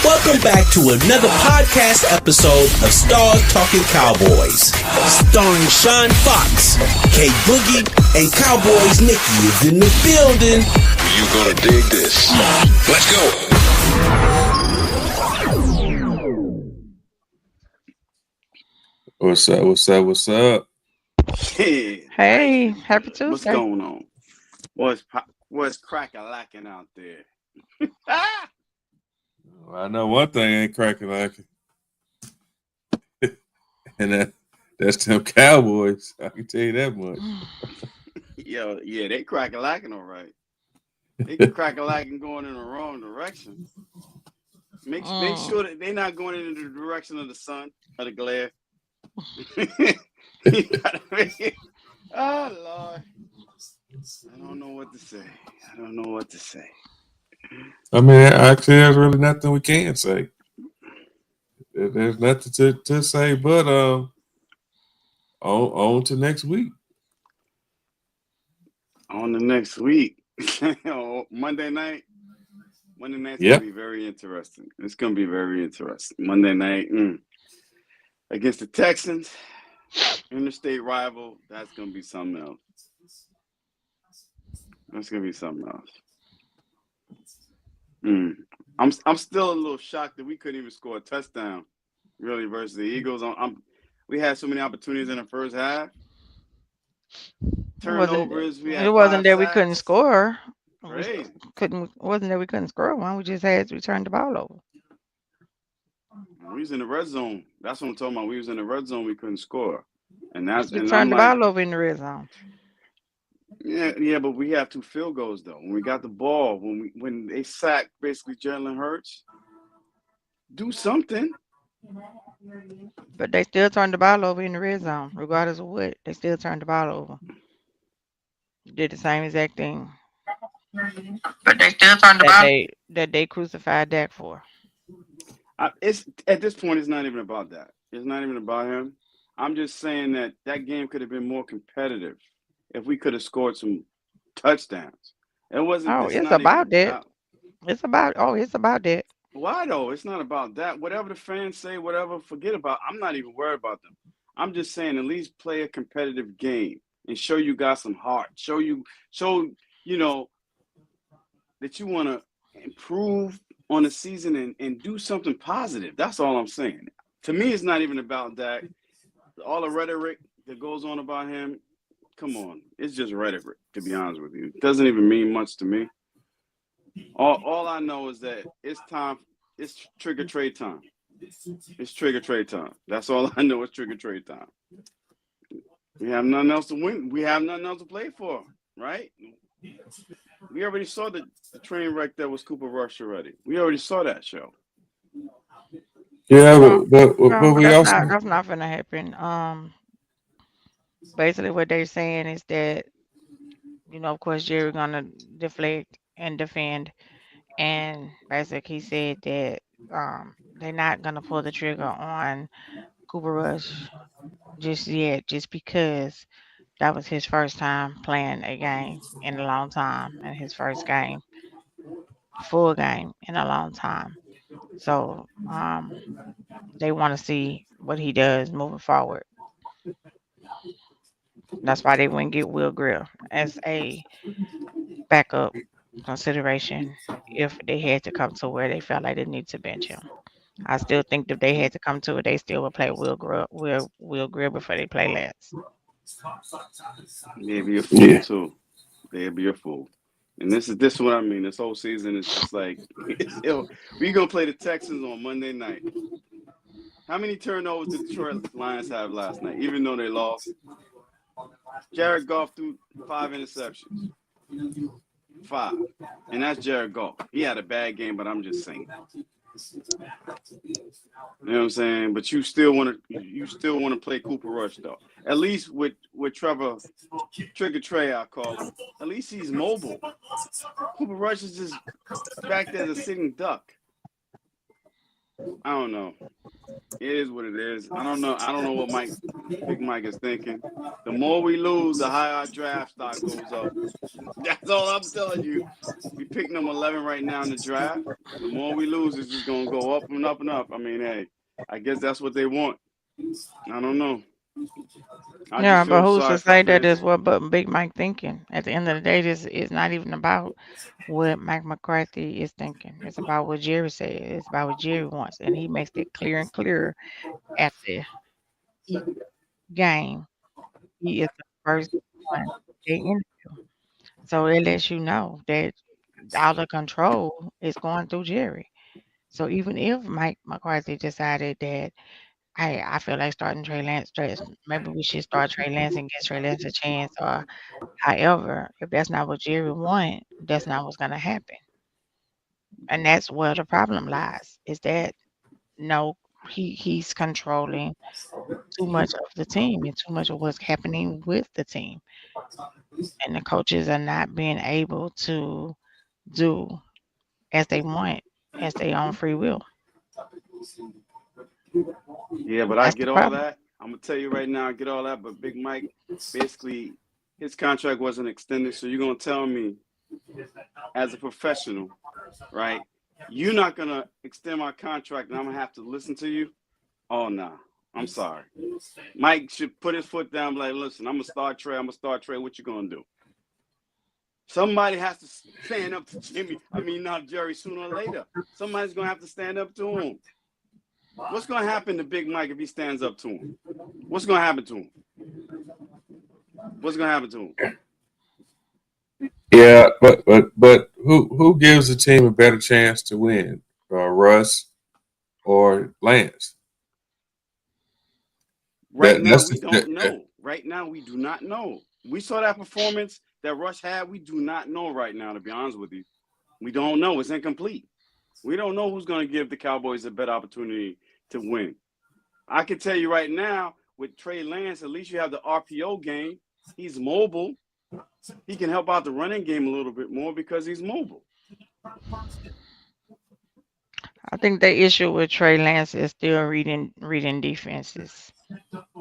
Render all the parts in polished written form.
Welcome back to another podcast episode of Stars Talking Cowboys. Starring Sean Fox, K Boogie, and Cowboys Nikki is in the building. You're gonna dig this. Let's go. What's up? What's up? What's up? Hey, happy Tuesday. What's going on? What's crack-a-lacking out there? Well, I know one thing ain't cracking like it. And that's them Cowboys. I can tell you that much. Yeah, they crack-a-lacking all right. They crack-a-lacking going in the wrong direction. Make sure that they're not going in the direction of the sun or the glare. Oh, Lord. I don't know what to say. I mean, actually, there's really nothing we can say. There's nothing to say but on to next week. On the next week. Monday night's Yep. going to be very interesting. It's going to be very interesting. Monday night against the Texans, interstate rival. That's going to be something else. I'm still a little shocked that we couldn't even score a touchdown, really, versus the Eagles. We had so many opportunities in the first half. Turnovers. It wasn't that we couldn't score. Right. It wasn't that we couldn't score one. We just had to turn the ball over. We was in the red zone. That's what I'm talking about. We was in the red zone. We couldn't score, We turned the ball over in the red zone. Yeah, but we have 2 field goals though. When we got the ball, when they sacked basically Jalen Hurts, do something. But they still turned the ball over in the red zone, regardless of what. They still turned the ball over. Did the same exact thing. But they still turned the ball. That they crucified Dak for. It's at this point, it's not even about that. It's not even about him. I'm just saying that game could have been more competitive if we could have scored some touchdowns. It wasn't. Oh, it's about that. It's about that. Why though? It's not about that. Whatever the fans say, whatever, forget about. I'm not even worried about them. I'm just saying at least play a competitive game and show you got some heart. Show you that you want to improve on the season and do something positive. That's all I'm saying. To me, it's not even about that. All the rhetoric that goes on about him, come on. It's just rhetoric, to be honest with you. It doesn't even mean much to me. All I know is that it's time. It's trigger trade time. It's trigger trade time. That's all I know. It's trigger trade time. We have nothing else to win. We have nothing else to play for, right? We already saw the train wreck that was Cooper Rush already. We already saw that show. Yeah, but we also That's not going to happen. Basically, what they're saying is that, of course, Jerry gonna deflect and defend, and basically he said that they're not gonna pull the trigger on Cooper Rush just yet, just because that was his first time playing a game in a long time, and his first game, full game in a long time. So they want to see what he does moving forward. That's why they wouldn't get Will Grill as a backup consideration if they had to come to where they felt like they need to bench him. I still think if they had to come to it, they still would play Will Grill before they play Lance. They'd be a fool too. They'd be a fool. And this is what I mean. This whole season is just like we gonna play the Texans on Monday night. How many turnovers did the Detroit Lions have last night, even though they lost? Jared Goff threw 5 interceptions. 5. And that's Jared Goff. He had a bad game, but I'm just saying. You know what I'm saying? But you still want to play Cooper Rush though. At least with Trevor Trigger Trey, I call him. At least he's mobile. Cooper Rush is just back there as a sitting duck. I don't know. It is what it is. I don't know. I don't know what Big Mike is thinking. The more we lose, the higher our draft stock goes up. That's all I'm telling you. We pick number 11 right now in the draft. The more we lose, it's just gonna go up and up and up. I mean, hey, I guess that's what they want. I don't know. I Yeah, just but feel who's sorry to for the say that fans. is what but Big Mike thinking? At the end of the day, this is not even about what Mike McCarthy is thinking. It's about what Jerry said. It's about what Jerry wants, and he makes it clear and clear after each game. He is the first one they interview. So it lets you know that all the control is going through Jerry. So even if Mike McCarthy decided that, hey, I feel like starting Trey Lance, maybe we should start Trey Lance and give Trey Lance a chance, or however, if that's not what Jerry want, that's not what's gonna happen. And that's where the problem lies, is that no, he's controlling too much of the team and too much of what's happening with the team. And the coaches are not being able to do as they want, as they own free will. Yeah, but I That's the get all problem. that. I'm gonna tell you right now, I get all that. But Big Mike, basically, his contract wasn't extended. So you're gonna tell me, as a professional, right? You're not gonna extend my contract, and I'm gonna have to listen to you. Oh nah, I'm sorry. Mike should put his foot down. Like, listen, I'm gonna start Trey. I'm gonna start Trey. What you gonna do? Somebody has to stand up to Jimmy. I mean, not Jerry. Sooner or later, somebody's gonna have to stand up to him. What's gonna happen to Big Mike if he stands up to him? What's gonna happen to him? What's gonna happen to him? Yeah, but who gives the team a better chance to win, Russ or Lance? Right now, That's we don't know. Right now, we do not know. We saw that performance that Rush had. We do not know right now, to be honest with you. We don't know. It's incomplete. We don't know who's going to give the Cowboys a better opportunity to win. I can tell you right now, with Trey Lance, at least you have the RPO game. He's mobile. He can help out the running game a little bit more because he's mobile. I think the issue with Trey Lance is still reading defenses,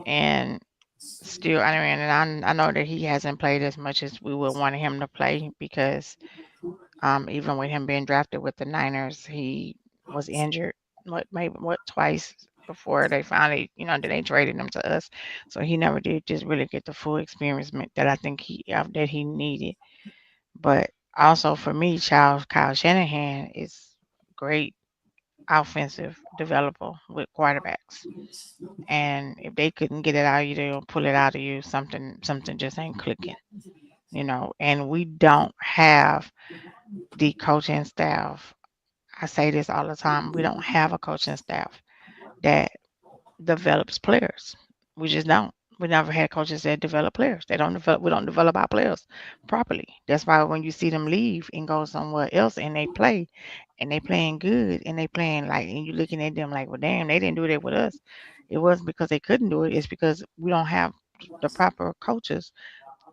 and still, I mean, and I know that he hasn't played as much as we would want him to play because even with him being drafted with the Niners, he was injured. Maybe twice before they finally, that they traded him to us. So he never did just really get the full experience that I think that he needed. But also for me, Kyle Shanahan is great offensive developer with quarterbacks. And if they couldn't get it out of you, they'll pull it out of you. Something just ain't clicking, And we don't have the coaching staff. I say this all the time. We don't have a coaching staff that develops players. We just don't. We never had coaches that develop players. We don't develop our players properly. That's why when you see them leave and go somewhere else and they play and they playing good and they playing like, and you looking at them like, well, damn, they didn't do that with us. It wasn't because they couldn't do it. It's because we don't have the proper coaches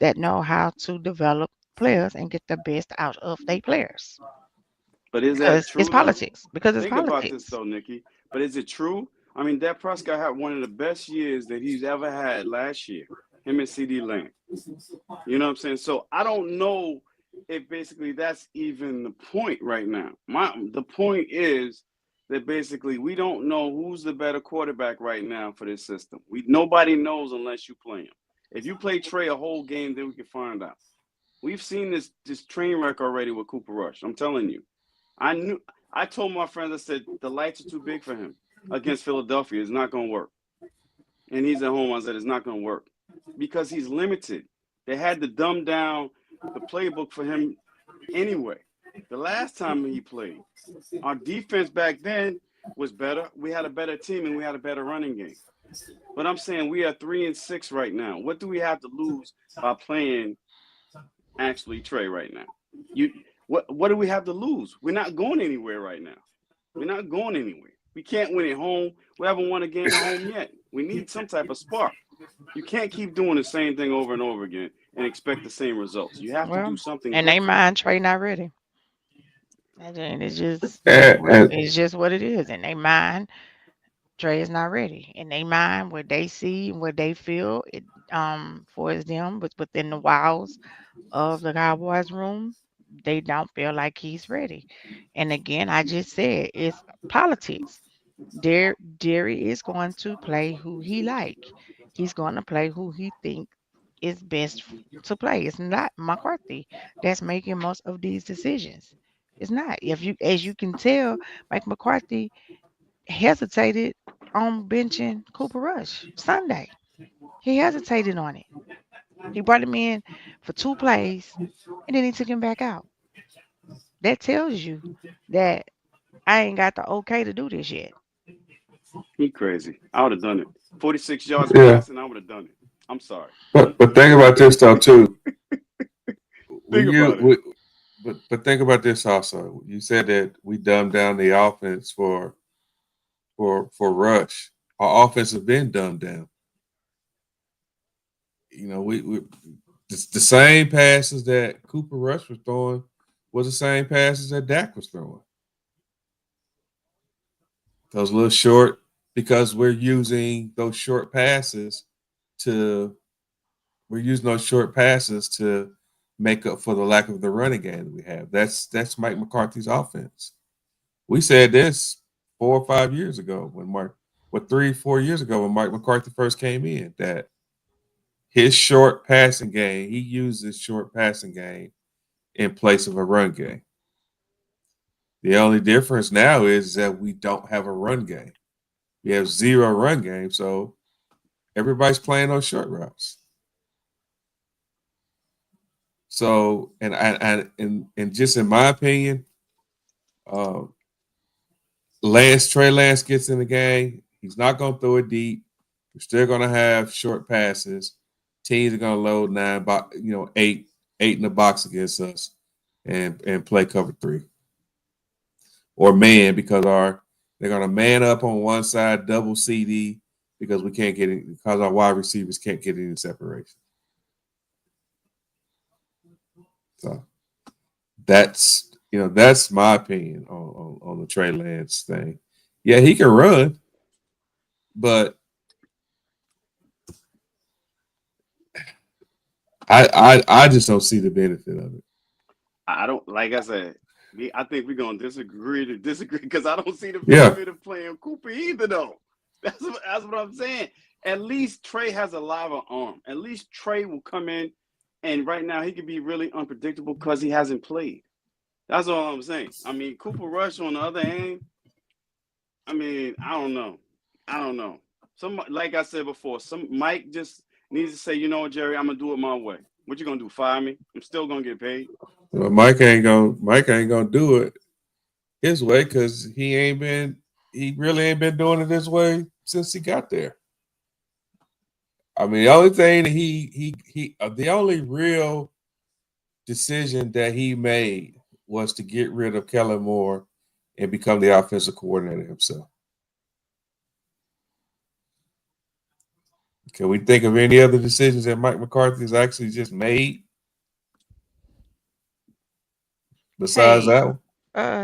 that know how to develop players and get the best out of their players. But is that Because it's true, though? politics. Because it's Think about this, politics. though, Nikki. But is it true? I mean, Dak Prescott had one of the best years that he's ever had last year, him and CD Lamb. You know what I'm saying? So I don't know if basically that's even the point right now. The point is that basically we don't know who's the better quarterback right now for this system. Nobody knows unless you play him. If you play Trey a whole game, then we can find out. We've seen this train wreck already with Cooper Rush. I'm telling you. I told my friends, I said, the lights are too big for him against Philadelphia. It's not going to work. And he's at home. I said, it's not going to work because he's limited. They had to dumb down the playbook for him anyway. The last time he played, our defense back then was better. We had a better team and we had a better running game. But I'm saying we are 3-6 right now. What do we have to lose by playing actually Trey right now? What do we have to lose? We're not going anywhere right now. We're not going anywhere. We can't win at home. We haven't won a game at home yet. We need some type of spark. You can't keep doing the same thing over and over again and expect the same results. You have to do something And they different. mind Trey not ready. And it's just And it's just what it is. In their mind, Trey is not ready. In their mind, what they see and what they feel, it for them, but within the walls of the Cowboys room, they don't feel like he's ready. And again, I just said it's politics. Derry is going to play who he like. He's going to play who he think is best to play. It's not McCarthy that's making most of these decisions. It's not. If you, as you can tell, Mike McCarthy hesitated on benching Cooper Rush Sunday. He hesitated on it. He brought him in for 2 plays and then he took him back out. That tells you that I ain't got the okay to do this yet. He crazy. I would have done it. 46 yards yeah, passing, I would have done it. I'm sorry. but think about this though too. Think We you about it. we, but think about this also. You said that we dumbed down the offense for Rush. Our offense has been dumbed down. You know, we the same passes that Cooper Rush was throwing was the same passes that Dak was throwing. Those little short because to we're using those short passes to make up for the lack of the running game that we have. That's Mike McCarthy's offense. We said this 4 or 5 years ago when Mark, what 3, 4 years ago when Mike McCarthy first came in, that his short passing game, he used his short passing game in place of a run game. The only difference now is that we don't have a run game. We have zero run game, so everybody's playing on short routes. So, and just in my opinion, uh, Trey Lance gets in the game. He's not going to throw it deep. We're still going to have short passes. Teams are going to load eight in the box against us, and play cover three or man because they're going to man up on one side, double CD because we can't get it because our wide receivers can't get any separation. So that's my opinion on the Trey Lance thing. Yeah, he can run, but I just don't see the benefit of it. I don't, like I said, I think we're gonna disagree to disagree because I don't see the Yeah, benefit of playing Cooper either though. That's what I'm saying. At least Trey has a live arm. At least Trey will come in and right now he could be really unpredictable because he hasn't played. That's all I'm saying. I mean, Cooper Rush on the other hand, I mean, I don't know. I don't know. Some like I said before, some Mike just needs to say, you know what, Jerry, I'm gonna do it my way. What you gonna do? Fire me? I'm still gonna get paid. well, Mike ain't gonna do it his way because he really ain't been doing it this way since he got there. I mean, the only thing that the only real decision that he made was to get rid of Kellen Moore and become the offensive coordinator himself. Can we think of any other decisions that Mike McCarthy has actually just made besides Hey, that one?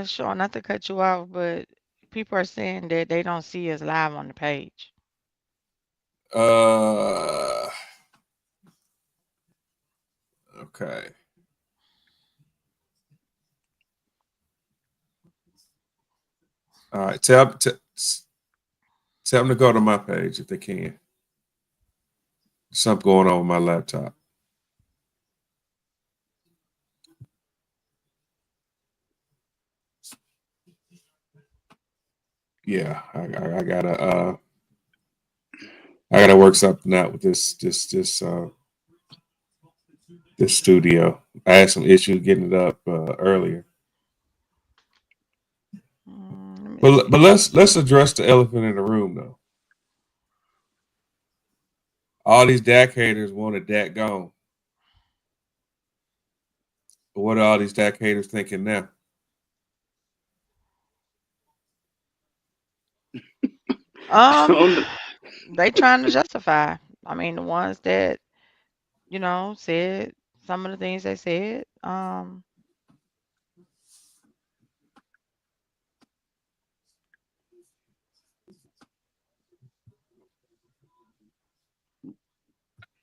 Sean, not to cut you off, but people are saying that they don't see us live on the page. Uh, okay. All right. Tell them to go to my page if they can. Something going on with my laptop. Yeah, I gotta work something out with this studio. I had some issues getting it up earlier, Let me but see. let's address the elephant in the room though. All these Dak haters wanted Dak gone. But what are all these Dak haters thinking now? Um, On the, they trying to justify. I mean, the ones that said some of the things they said.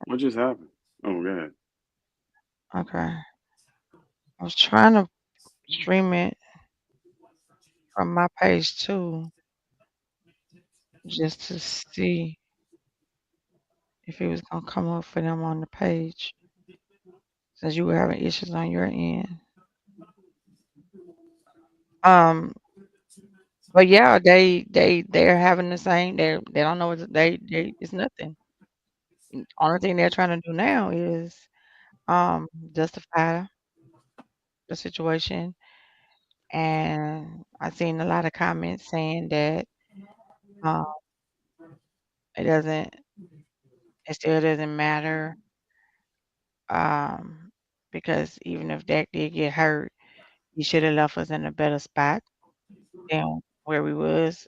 What just happened? Oh, go ahead. Okay. I was trying to stream it from my page too, just to see if it was gonna come up for them on the page, since you were having issues on your end. Um, but yeah, they're having the same. They don't know what they it's nothing. Only thing they're trying to do now is justify the situation. And I've seen a lot of comments saying that um it doesn't it still doesn't matter um because even if Dak did get hurt, he should have left us in a better spot than where we was.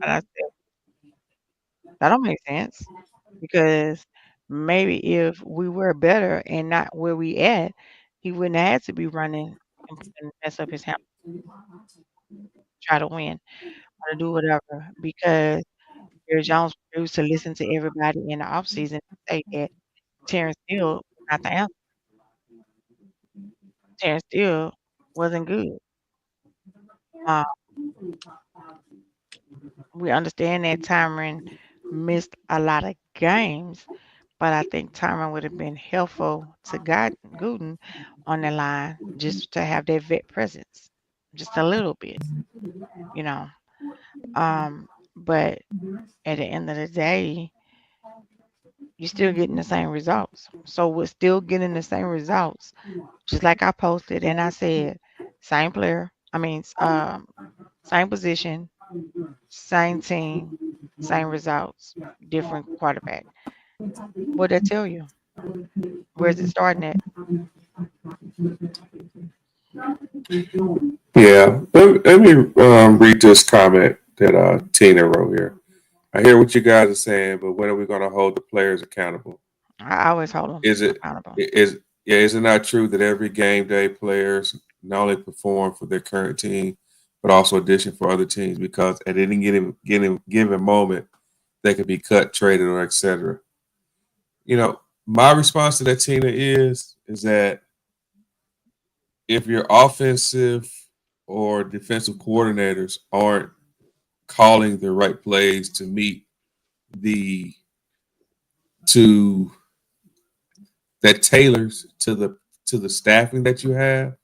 And I said that don't make sense because maybe if we were better and not where we at, he wouldn't have had to be running and mess up his helmet, try to win or to do whatever because Jerry Jones refused to listen to everybody in the offseason and say that Terrence Steele was not the answer. Terrence Steele wasn't good. Uh, we understand that Tyron missed a lot of games, but I think Tyron would have been helpful to Gooden on the line just to have that vet presence, just a little bit, you know. But at the end of the day, you're still getting the same results. So we're still getting the same results. Just like I posted and I said, same player. Same position, same team, same results, different quarterback. What that tell you? Where's it starting at? Yeah, let me read this comment that Tina wrote here. I hear what you guys are saying, but when are we going to hold the players accountable? I always hold them Is it accountable. is it not true that every game day players not only perform for their current team, but also audition for other teams because at any given moment they could be cut, traded, or etc. My response to that, Tina, is that if your offensive or defensive coordinators aren't calling the right plays to meet the to that tailors to the staffing that you have,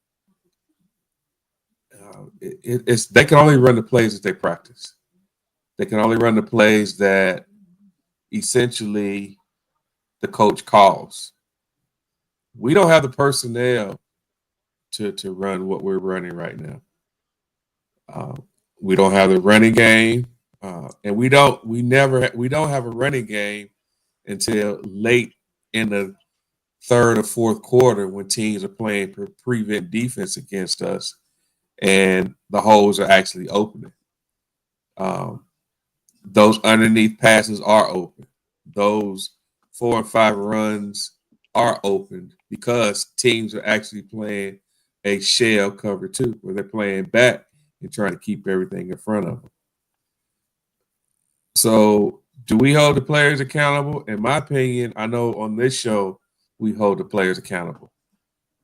it's they can only run the plays that they practice. They can only run the plays that essentially the coach calls. We don't have the personnel to run what we're running right now. Uh, we don't have the running game, and we don't have a running game until late in the third or fourth quarter when teams are playing prevent defense against us and the holes are actually opening. Um, those underneath passes are open. Those 4 and 5 runs are open because teams are actually playing a shell cover two, where they're playing back and trying to keep everything in front of them. So, do we hold the players accountable? In my opinion, I know on this show we hold the players accountable.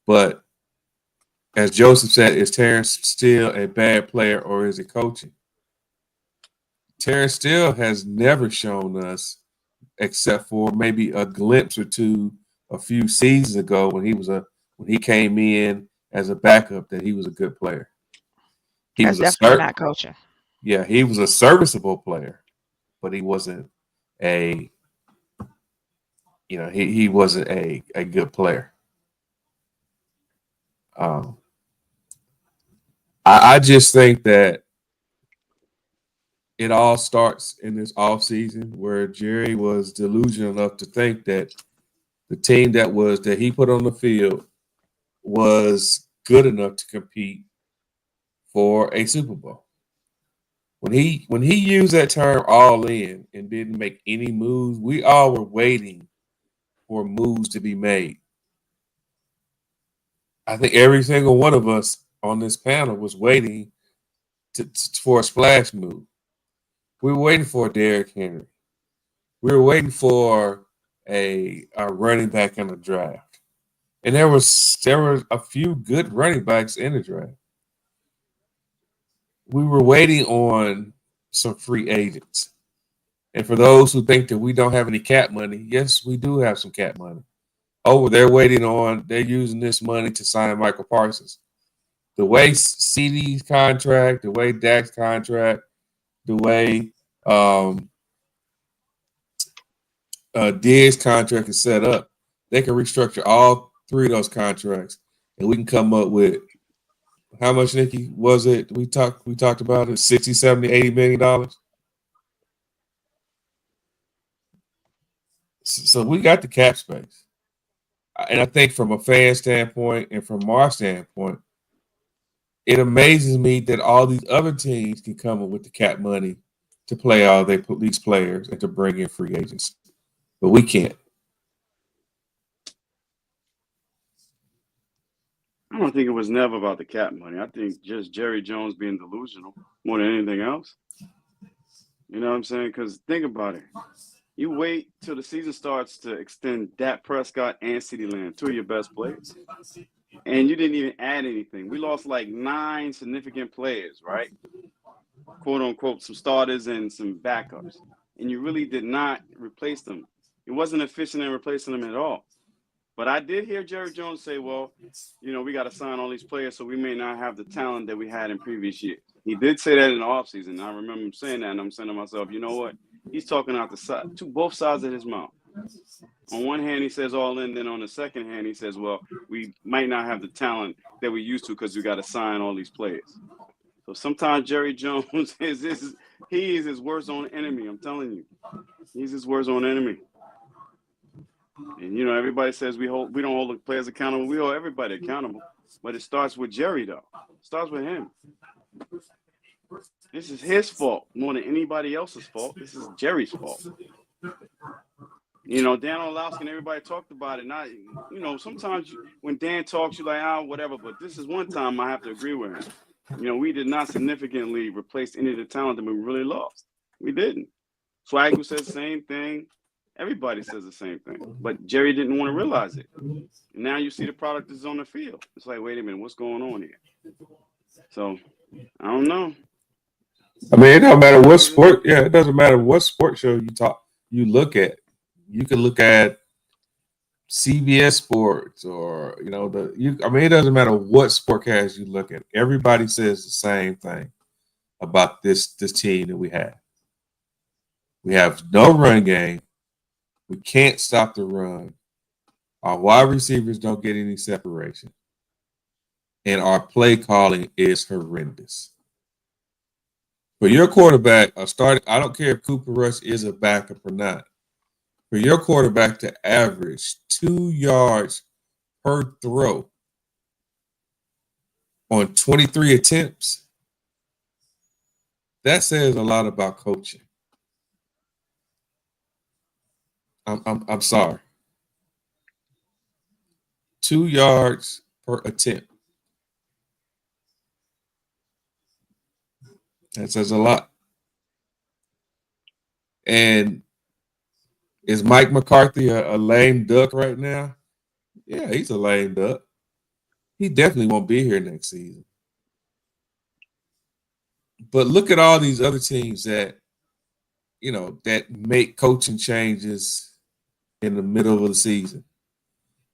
But as Joseph said, is Terrence still a bad player or is it coaching? Terrence Steele has never shown us, except for maybe a glimpse or two a few seasons ago when he came in as a backup, that he was a good player. He That's was a definitely not coaching. he was a serviceable player, but he wasn't a he wasn't a good player. Um, I just think that it all starts in this off season where Jerry was delusional enough to think that the team that he put on the field was good enough to compete for a Super Bowl. When he used that term all in and didn't make any moves, we all were waiting for moves to be made. I think every single one of us on this panel was waiting for a splash move. We were waiting for Derrick Henry. We were waiting for a running back in the draft, and there were a few good running backs in the draft. We were waiting on some free agents. And for those who think that we don't have any cap money, yes, we do have some cap money. Oh, they're using this money to sign Michael Parsons. The way CD's contract, the way Dak's contract, the way Diggs' contract is set up, they can restructure all three of those contracts, and we can come up with how much, Nikki, was it? We talked about it, 60, 70, $80 million. So we got the cap space. And I think from a fan standpoint and from our standpoint, it amazes me that all these other teams can come up with the cap money to play all these players and to bring in free agents. But we can't. I don't think it was never about the cap money. I think just Jerry Jones being delusional more than anything else. You know what I'm saying? Because think about it. You wait till the season starts to extend Dak Prescott and CeeDee Lamb, two of your best players. And you didn't even add anything. We lost like 9 significant players, right? Quote unquote, some starters and some backups. And you really did not replace them. It wasn't efficient in replacing them at all. But I did hear Jerry Jones say, well, you know, we got to sign all these players, so we may not have the talent that we had in previous years. He did say that in the offseason. I remember him saying that, and I'm saying to myself, you know what? He's talking out the side, to both sides of his mouth. On one hand, he says all in. Then on the second hand, he says, well, we might not have the talent that we used to because we got to sign all these players. So sometimes Jerry Jones is his worst own enemy. I'm telling you. He's his worst own enemy. And, you know, everybody says we don't hold the players accountable. We hold everybody accountable. But it starts with Jerry, though. It starts with him. This is his fault more than anybody else's fault. This is Jerry's fault. You know, Dan Orlovsky and everybody talked about it. Not, you know, sometimes when Dan talks, you're like, whatever. But this is one time I have to agree with him. You know, we did not significantly replace any of the talent that we really lost. We didn't. Swagger says the same thing. Everybody says the same thing. But Jerry didn't want to realize it. And now you see the product is on the field. It's like, wait a minute, what's going on here? So, I don't know. I mean, it doesn't matter what sport. Yeah, it doesn't matter what sports show you look at. You can look at CBS Sports or it doesn't matter what sportcast you look at. Everybody says the same thing about this team that we have. We have no run game. We can't stop the run. Our wide receivers don't get any separation. And our play calling is horrendous. For your quarterback, I don't care if Cooper Rush is a backup or not. For your quarterback to average 2 yards per throw on 23 attempts, that says a lot about coaching. I'm sorry. 2 yards per attempt. That says a lot. And is Mike McCarthy a lame duck right now? Yeah, he's a lame duck. He definitely won't be here next season. But look at all these other teams that make coaching changes in the middle of the season.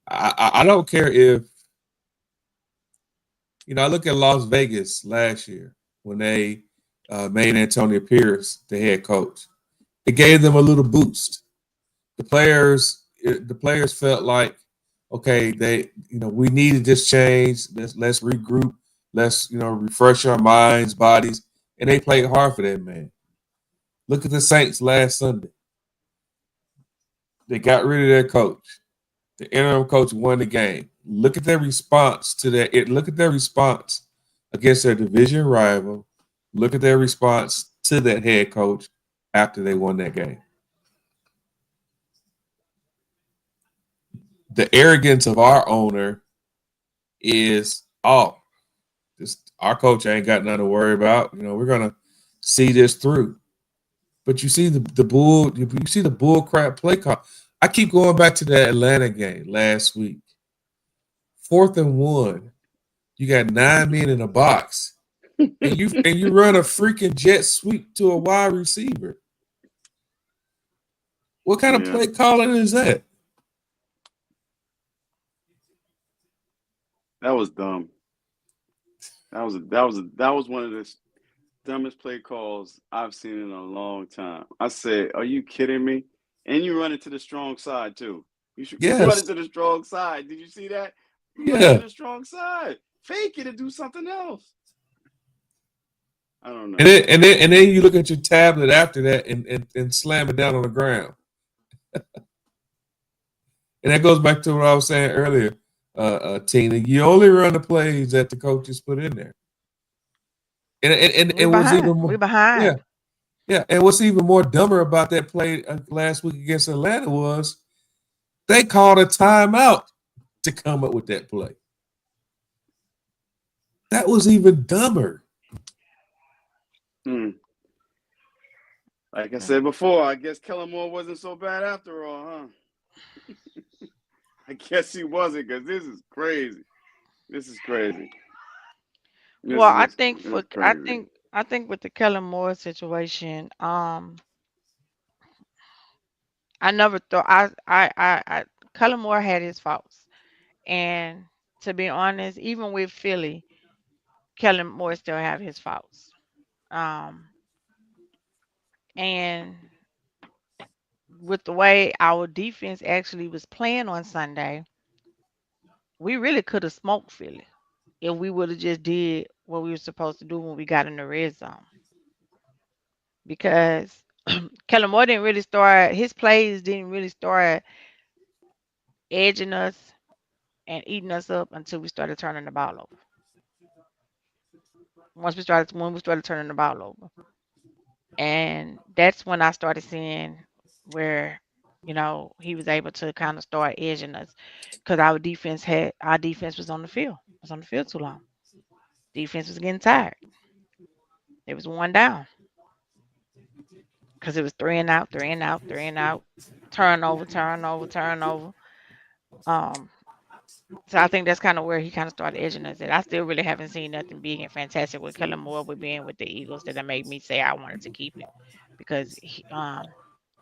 I don't care if, I look at Las Vegas last year when they made Antonio Pierce the head coach. It gave them a little boost. The players felt like, okay, we needed this change. Let's regroup. Let's refresh our minds, bodies, and they played hard for that man. Look at the Saints last Sunday. They got rid of their coach. The interim coach won the game. Look at their response to that. Look at their response against their division rival. Look at their response to that head coach after they won that game. The arrogance of our owner is, our coach ain't got nothing to worry about. We're gonna see this through. But you see the bull crap play call. I keep going back to that Atlanta game last week. 4th and 1. You got 9 men in a box, and you run a freaking jet sweep to a wide receiver. What kind of Yeah, play calling is that? that was dumb. That was one of the dumbest play calls I've seen in a long time. I said, "Are you kidding me?" And you run into the strong side too. You run Yes. into the strong side. Did you see that? You run into Yeah. the strong side. Fake it and do something else. I don't And know. then you look at your tablet after that and slam it down on the ground. And that goes back to what I was saying earlier, Tina. You only run the plays that the coaches put in there. We And what's even behind. more, We yeah, behind. yeah. And what's even more dumber about that play last week against Atlanta was they called a timeout to come up with that play. That was even dumber. Hmm. Like I said before, I guess Kellen Moore wasn't so bad after all, huh? I guess he wasn't because this is crazy. This is crazy. Well, This is it's crazy. I think with the Kellen Moore situation, I never thought I Kellen Moore had his faults, and to be honest, even with Philly, Kellen Moore still have his faults. Um, and with the way our defense actually was playing on Sunday, we really could have smoked Philly if we would have just did what we were supposed to do when we got in the red zone. Because Kellen Moore didn't really start his plays didn't really start edging us and eating us up until we started turning the ball over. When we started turning the ball over. And that's when I started seeing where, he was able to kind of start edging us because our defense was on the field. Was on the field too long. Defense was getting tired. It was one down because it was three and out, three and out, three and out, turnover, turnover, turnover. Um, so I think that's kind of where he kind of started edging us. And I still really haven't seen nothing big and fantastic with Kellen Moore with being with the Eagles that made me say I wanted to keep him because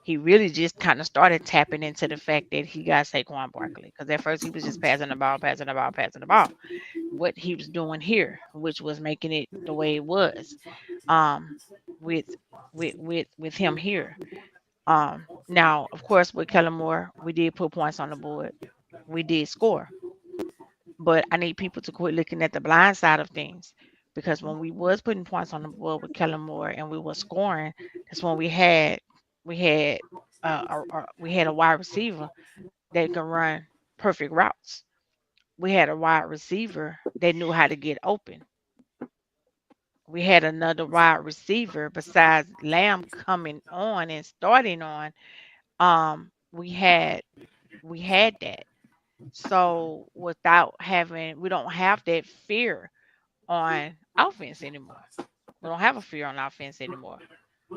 he really just kind of started tapping into the fact that he got Saquon Barkley. Because at first he was just passing the ball, passing the ball, passing the ball. What he was doing here, which was making it the way it was, um, with with him here. Now of course with Kellen Moore, we did put points on the board. We did score, but I need people to quit looking at the blind side of things because when we was putting points on the board with Kellen Moore and we were scoring, that's when we had we had a wide receiver that could run perfect routes. We had a wide receiver that knew how to get open. We had another wide receiver besides Lamb coming on and starting on. We had that. So without having, we don't have that fear on offense anymore. We don't have a fear on offense anymore.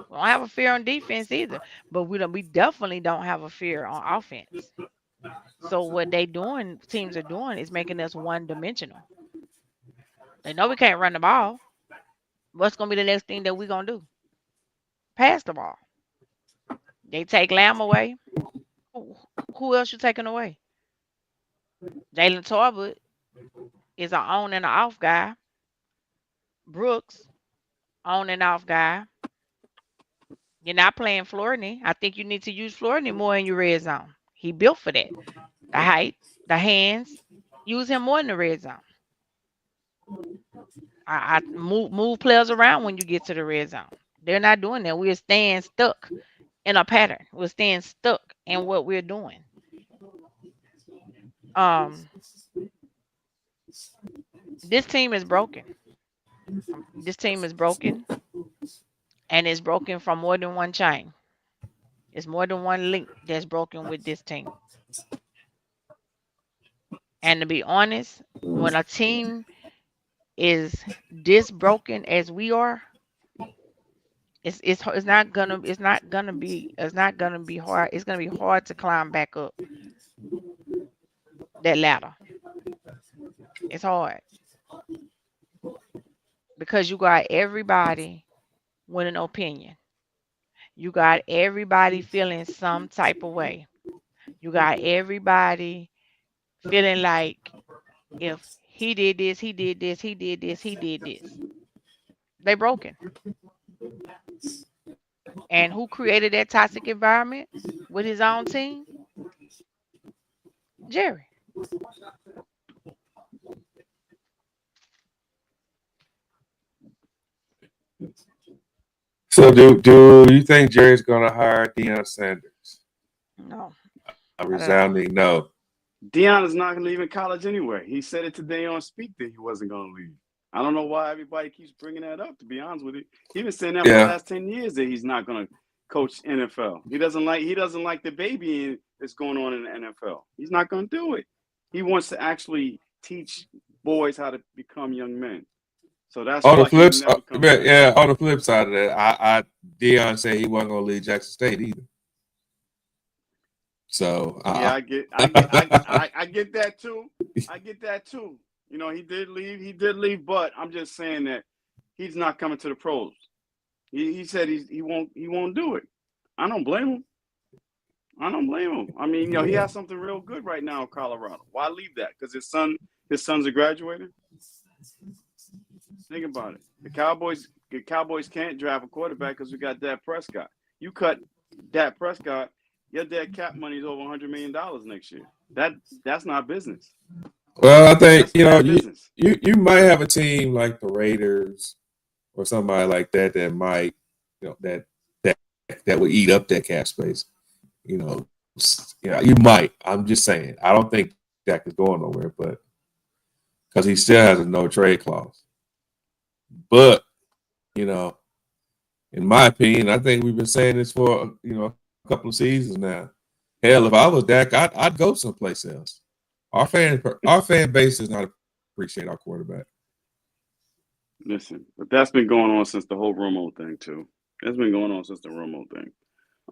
We don't have a fear on defense either. But we definitely don't have a fear on offense. So what teams are doing is making us one dimensional. They know we can't run the ball. What's gonna be the next thing that we're gonna do? Pass the ball. They take Lamb away. Who, who else you taking away? Jalen Talbot is an on and an off guy. Brooks, on and off guy. You're not playing Flournoy. I think you need to use Flournoy more in your red zone. He built for that. The height, the hands. Use him more in the red zone. I move players around when you get to the red zone. They're not doing that. We're staying stuck in a pattern. We're staying stuck in what we're doing. Um, this team is broken. This team is broken, and it's broken from more than one chain. It's more than one link that's broken with this team. And to be honest, when a team is this broken as we are, It's not gonna be hard. It's gonna be hard to climb back up that ladder. It's hard because you got everybody with an opinion. You got everybody feeling some type of way. You got everybody feeling like if he did this, he did this, he did this, he did this. They broken. And who created that toxic environment with his own team? Jerry. So do you think Jerry's gonna hire Deion Sanders? No, A not at all. resounding no. Deion is not going to leave in college anyway. He said it today on Speak that he wasn't going to leave. I don't know why everybody keeps bringing that up. To be honest with you, he's been saying that for the Yeah. last 10 years that he's not going to coach NFL. He doesn't like the baby that's going on in the NFL. He's not going to do it. He wants to actually teach boys how to become young men. So that's On the why flip, he's never come back. yeah. On the flip side of that, I Deion said he wasn't gonna leave Jackson State either. So Yeah, I get that too. I get that too. You know, he did leave, but I'm just saying that he's not coming to the pros. He said he won't do it. I don't blame him. I mean, you know, he has something real good right now in Colorado. Why leave that? Because his sons are graduating. Think about it. The Cowboys can't draft a quarterback because we got Dak Prescott. You cut Dak Prescott, your dead cap money is over $100 million next year. That's not business. Well, I think That's business. you might have a team like the Raiders or somebody like that that might that would eat up that cap space. You might. I'm just saying. I don't think Dak is going nowhere, but because he still has a no trade clause. But in my opinion, I think we've been saying this for a couple of seasons now. Hell, if I was Dak, I'd go someplace else. Our fan base does not appreciate our quarterback. Listen, but that's been going on since the whole Romo thing too. That's been going on since the Romo thing,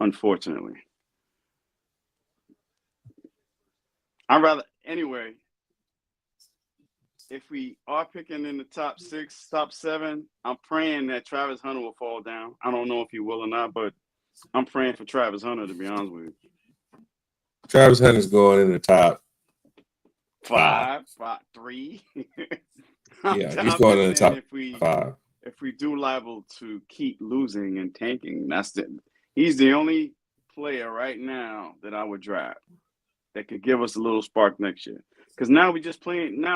unfortunately. Anyway, if we are picking in the top 6, top 7, I'm praying that Travis Hunter will fall down. I don't know if he will or not, but I'm praying for Travis Hunter, to be honest with you. Travis Hunter's going in the top 3. Yeah, he's going in the top 5. If we do liable to keep losing and tanking, he's the only player right now that I would draft that could give us a little spark next year. Because now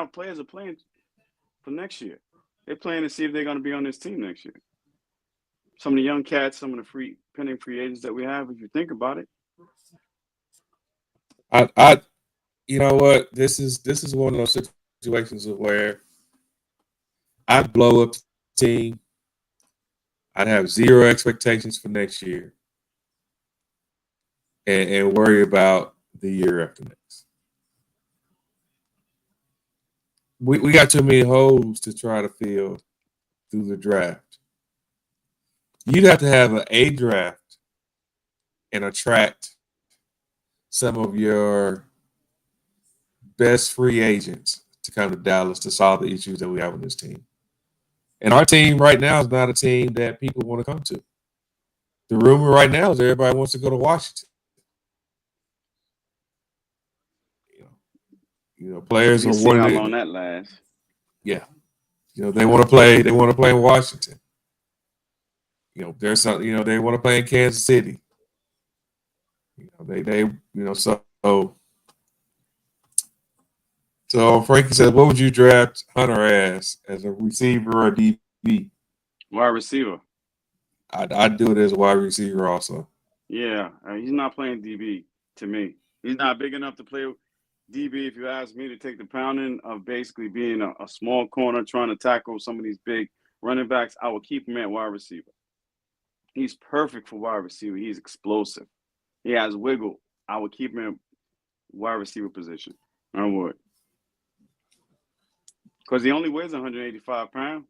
players are playing for next year. They're playing to see if they're going to be on this team next year. Some of the young cats, some of the pending free agents that we have, if you think about it. You know what? This is one of those situations where I'd blow up the team. I'd have zero expectations for next year, and worry about the year after next. We got too many holes to try to fill through the draft. You'd have to have an A draft and attract some of your best free agents to come to Dallas to solve the issues that we have with this team. And our team right now is not a team that people want to come to. The rumor right now is everybody wants to go to Washington. Players are wanting how long that lasts. Yeah. They want to play. They want to play in Washington. There's some. They want to play in Kansas City. So Frankie said, "What would you draft Hunter as a receiver or DB?" Wide receiver. I'd do it as a wide receiver also. Yeah, he's not playing DB to me. He's not big enough to play DB, if you ask me, to take the pounding of basically being a small corner trying to tackle some of these big running backs. I would keep him at wide receiver. He's perfect for wide receiver. He's explosive. He has wiggle. I would keep him in wide receiver position. I would. Because he only weighs 185 pounds.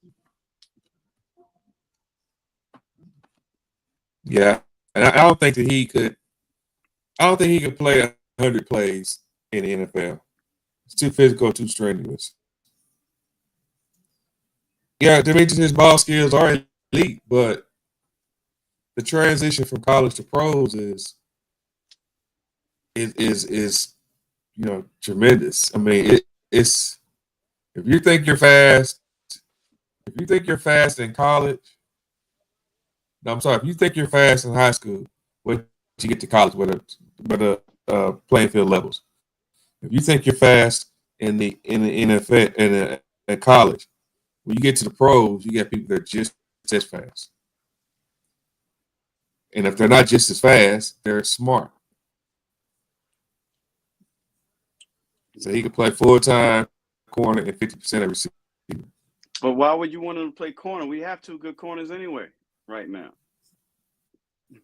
Yeah, and I don't think that he could. I don't think he could play 100 plays in the NFL. It's too physical, too strenuous. Yeah, Demetrius' ball skills are elite, but the transition from college to pros is tremendous. I mean, it's if you think you're fast, if you think you're fast in college, no, I'm sorry, if you think you're fast in high school, wait till you get to college, whether playing field levels. If you think you're fast in the NFL at college, when you get to the pros, you got people that are just as fast. And if they're not just as fast, they're smart. So he could play full time corner and 50% of receiver. But why would you want him to play corner? We have two good corners anyway right now.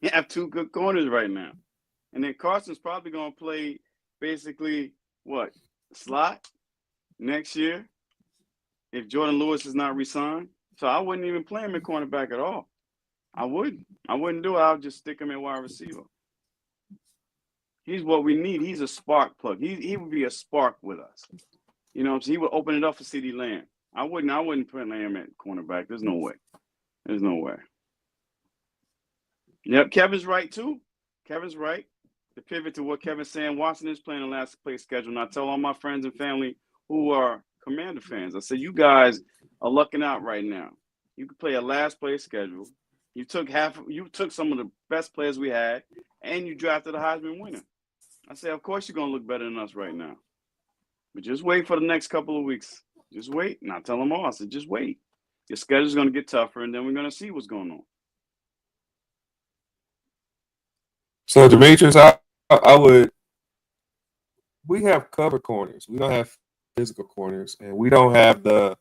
We have two good corners right now. And then Carson's probably going to play basically what? Slot next year if Jordan Lewis is not re-signed. So I wouldn't even play him at cornerback at all. I wouldn't. I wouldn't do it. I would just stick him in wide receiver. He's what we need. He's a spark plug. He would be a spark with us. You know what I'm saying? He would open it up for CeeDee Lamb. I wouldn't put him at cornerback. There's no way. There's no way. Yep, Kevin's right too. Kevin's right. To pivot to what Kevin's saying, Washington's playing the last place schedule. And I tell all my friends and family who are Commander fans, I said, you guys are lucking out right now. You could play a last place schedule. You took some of the best players we had, and you drafted a Heisman winner. I say, of course you're gonna look better than us right now. But just wait for the next couple of weeks. Just wait. And I tell them all, I said, just wait. Your schedule's gonna get tougher, and then we're gonna see what's going on. So Demetrius, we have cover corners. We don't have physical corners, and we don't have the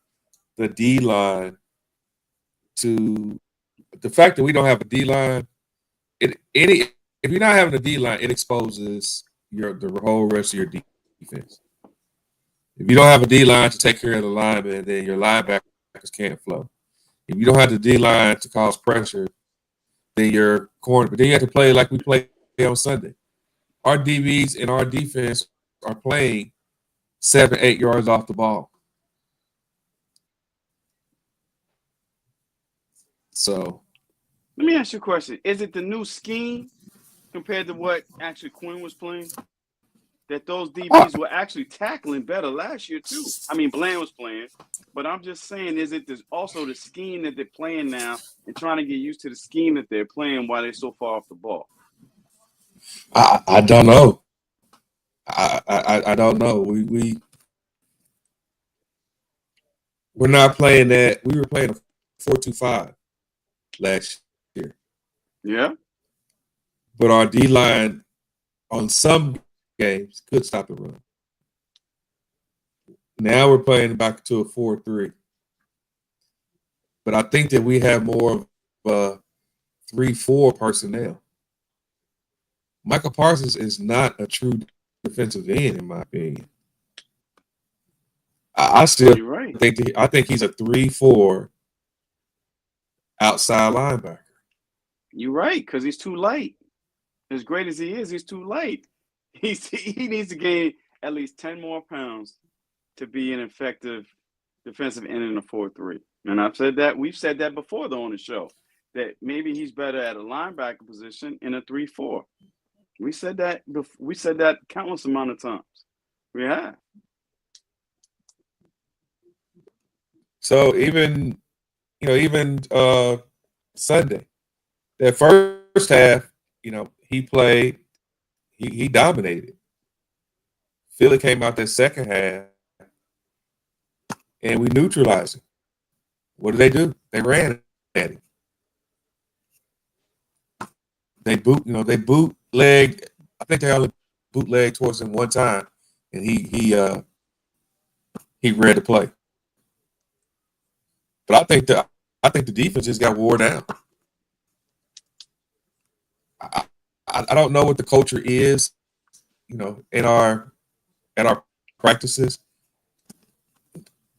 D line to the fact that we don't have a D line. If you're not having a D line, it exposes the whole rest of your defense. If you don't have a D line to take care of the lineman, then your linebackers can't flow. If you don't have the D line to cause pressure, then your corner. But then you have to play like we played on Sunday. Our DBs and our defense are playing 7-8 yards off the ball. So let me ask you a question. Is it the new scheme compared to what actually Quinn was playing? That those DBs were actually tackling better last year too. I mean, Bland was playing, but I'm just saying, is it also the scheme that they're playing now and trying to get used to the scheme that they're playing while they're so far off the ball? I don't know. I don't know. We're not playing that. We were playing a 4-2-5 last year. Yeah. But our D line on some games could stop the run. Now we're playing back to a 4-3. But I think that we have more of a 3-4 personnel. Michael Parsons is not a true defensive end, in my opinion. I still think he's a 3-4 outside linebacker. You're right, because he's too light. As great as he is, he's too light. He needs to gain at least 10 more pounds to be an effective defensive end in a 4-3. And I've said that. We've said that before, though, on the show, that maybe he's better at a linebacker position in a 3-4. We said that. We said that countless amount of times. We have. So even Sunday, that first half, he played. He dominated. Philly came out that second half, and we neutralized him. What did? They ran at him. They bootlegged. I think they only bootlegged towards him one time, and he read the play. But I think the defense just got wore down. I don't know what the culture is, at our practices,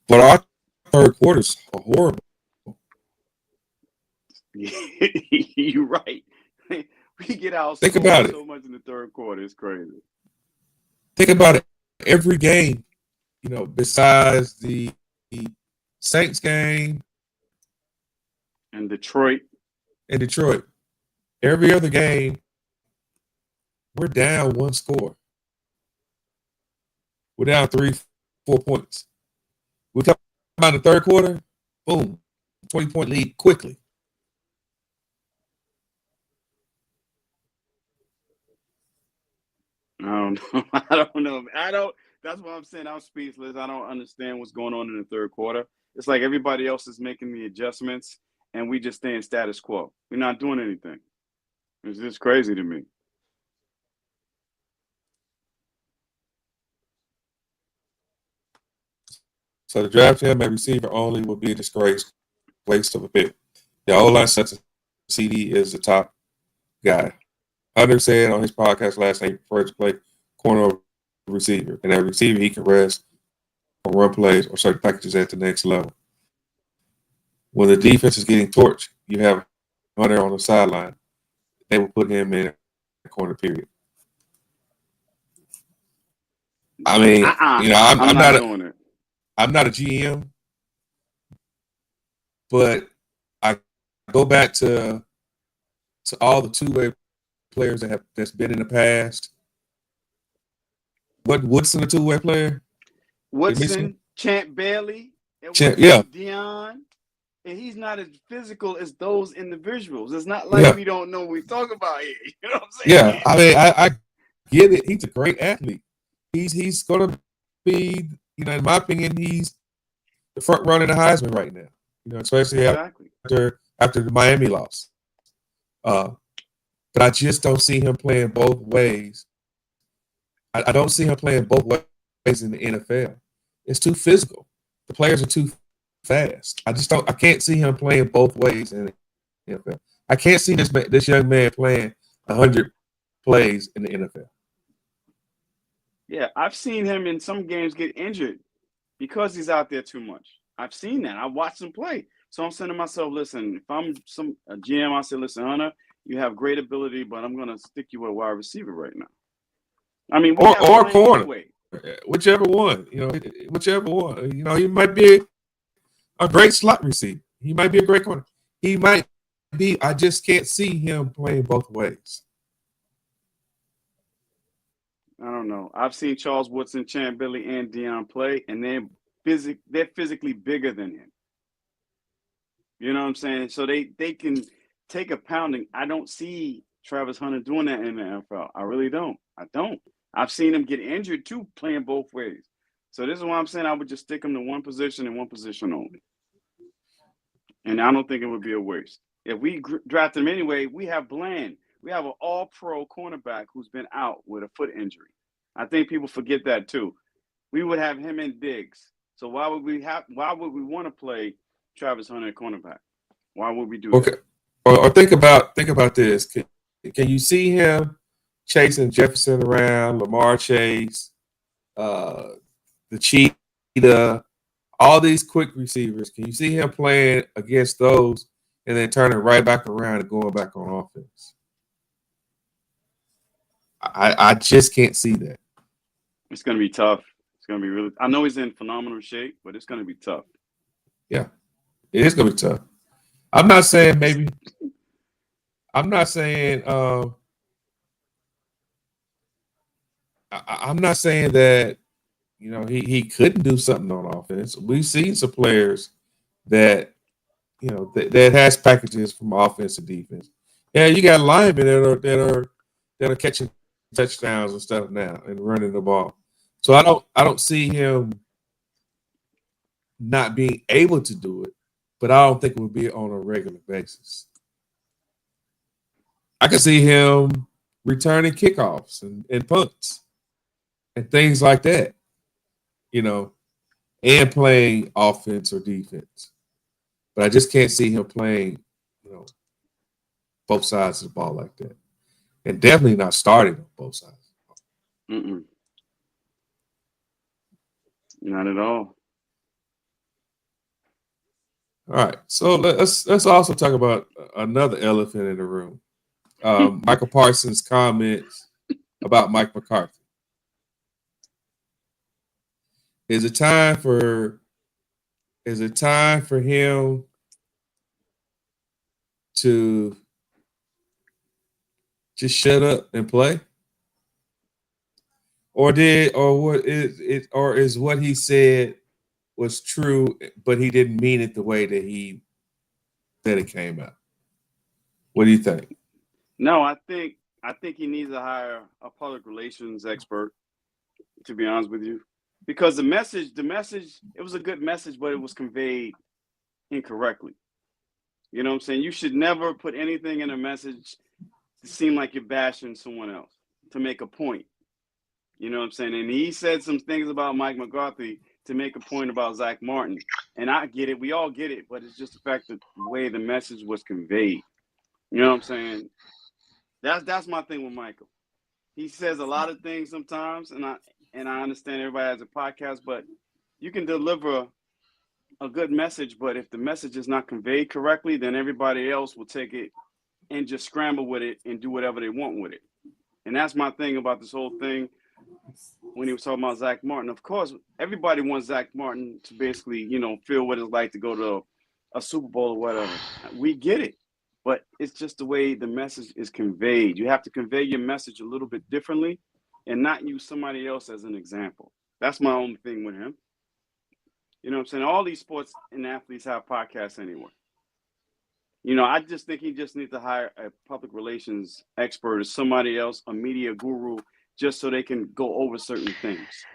but our third quarters are horrible. You're right. We get Think about outscored it. so much in the third quarter. It's crazy. Think about it. Every game, besides the Saints game And Detroit, in Detroit, every other game, we're down one score. We're down 4 points. We come out in the third quarter, boom, 20-point lead quickly. I don't know. I don't know. That's what I'm saying. I'm speechless. I don't understand what's going on in the third quarter. It's like everybody else is making the adjustments, and we just stay in status quo. We're not doing anything. It's just crazy to me. So the draft him at receiver only would be a disgrace, waste of a pick. The O-line such as CD is the top guy. Hunter said on his podcast last night he prefers to play corner or receiver. And at receiver, he can rest or run plays or certain packages at the next level. When the defense is getting torched, you have Hunter on the sideline. They will put him in a corner, period. I mean, I'm not doing it. I'm not a GM, but I go back to all the two-way players that's been in the past. Woodson a two-way player? Woodson, Champ Bailey, yeah. Dion, and he's not as physical as those individuals. It's not like we don't know what we talk about here. You know what I'm saying? Yeah, I mean, I get it. He's a great athlete. He's going to be, in my opinion, he's the front runner of the Heisman right now. Especially after the Miami loss. But I just don't see him playing both ways. I don't see him playing both ways in the NFL. It's too physical. The players are too fast. I can't see him playing both ways in the NFL. I can't see this young man playing 100 plays in the NFL. Yeah, I've seen him in some games get injured because he's out there too much. I've seen that. I watched him play. So I'm saying to myself, listen, if I'm a GM, I say, listen, Hunter, you have great ability, but I'm going to stick you with a wide receiver right now. I mean, or corner, anyway. Whichever one. Whichever one. He might be a great slot receiver. He might be a great corner. He might be. I just can't see him playing both ways. I don't know. I've seen Charles Woodson, Champ Bailey, and Dion play, and they're physically bigger than him. You know what I'm saying? So they can take a pounding. I don't see Travis Hunter doing that in the NFL. I really don't. I don't. I've seen him get injured too, playing both ways. So this is why I'm saying I would just stick him to one position and one position only. And I don't think it would be a waste. If we draft him anyway, we have Bland. We have an all-pro cornerback who's been out with a foot injury. I think people forget that too. We would have him and Diggs. So why would we want to play Travis Hunter at cornerback? Why would we do that? Or think about this. Can you see him chasing Jefferson around, Lamar Chase, the Cheetah, all these quick receivers? Can you see him playing against those and then turning right back around and going back on offense? I just can't see that. It's going to be tough. It's going to be really – I know he's in phenomenal shape, but it's going to be tough. Yeah, it is going to be tough. I'm not saying maybe – I'm not saying I'm not saying that, he couldn't do something on offense. We've seen some players that, that has packages from offense to defense. Yeah, you got linemen that are catching touchdowns and stuff now and running the ball. So I don't see him not being able to do it, but I don't think it would be on a regular basis. I can see him returning kickoffs and punts and things like that, and playing offense or defense. But I just can't see him playing, both sides of the ball like that. And definitely not starting on both sides. Not at all. All right. So let's also talk about another elephant in the room. Michael Parsons' comments about Mike McCarthy. Is it time for him to just shut up and play? Or is what he said was true, but he didn't mean it the way that it came out? What do you think? No, I think he needs to hire a public relations expert. To be honest with you, because the message, it was a good message, but it was conveyed incorrectly. You know what I'm saying? You should never put anything in a message to seem like you're bashing someone else to make a point. You know what I'm saying? And he said some things about Mike McCarthy to make a point about Zach Martin. And I get it. We all get it. But it's just the fact that the way the message was conveyed. You know what I'm saying? That's my thing with Michael. He says a lot of things sometimes, and I understand everybody has a podcast, but you can deliver a good message, but if the message is not conveyed correctly, then everybody else will take it and just scramble with it and do whatever they want with it. And that's my thing about this whole thing when he was talking about Zach Martin. Of course, everybody wants Zach Martin to basically, feel what it's like to go to a Super Bowl or whatever. We get it. But it's just the way the message is conveyed. You have to convey your message a little bit differently and not use somebody else as an example. That's my only thing with him. You know what I'm saying? All these sports and athletes have podcasts anyway. I just think he just needs to hire a public relations expert or somebody else, a media guru, just so they can go over certain things.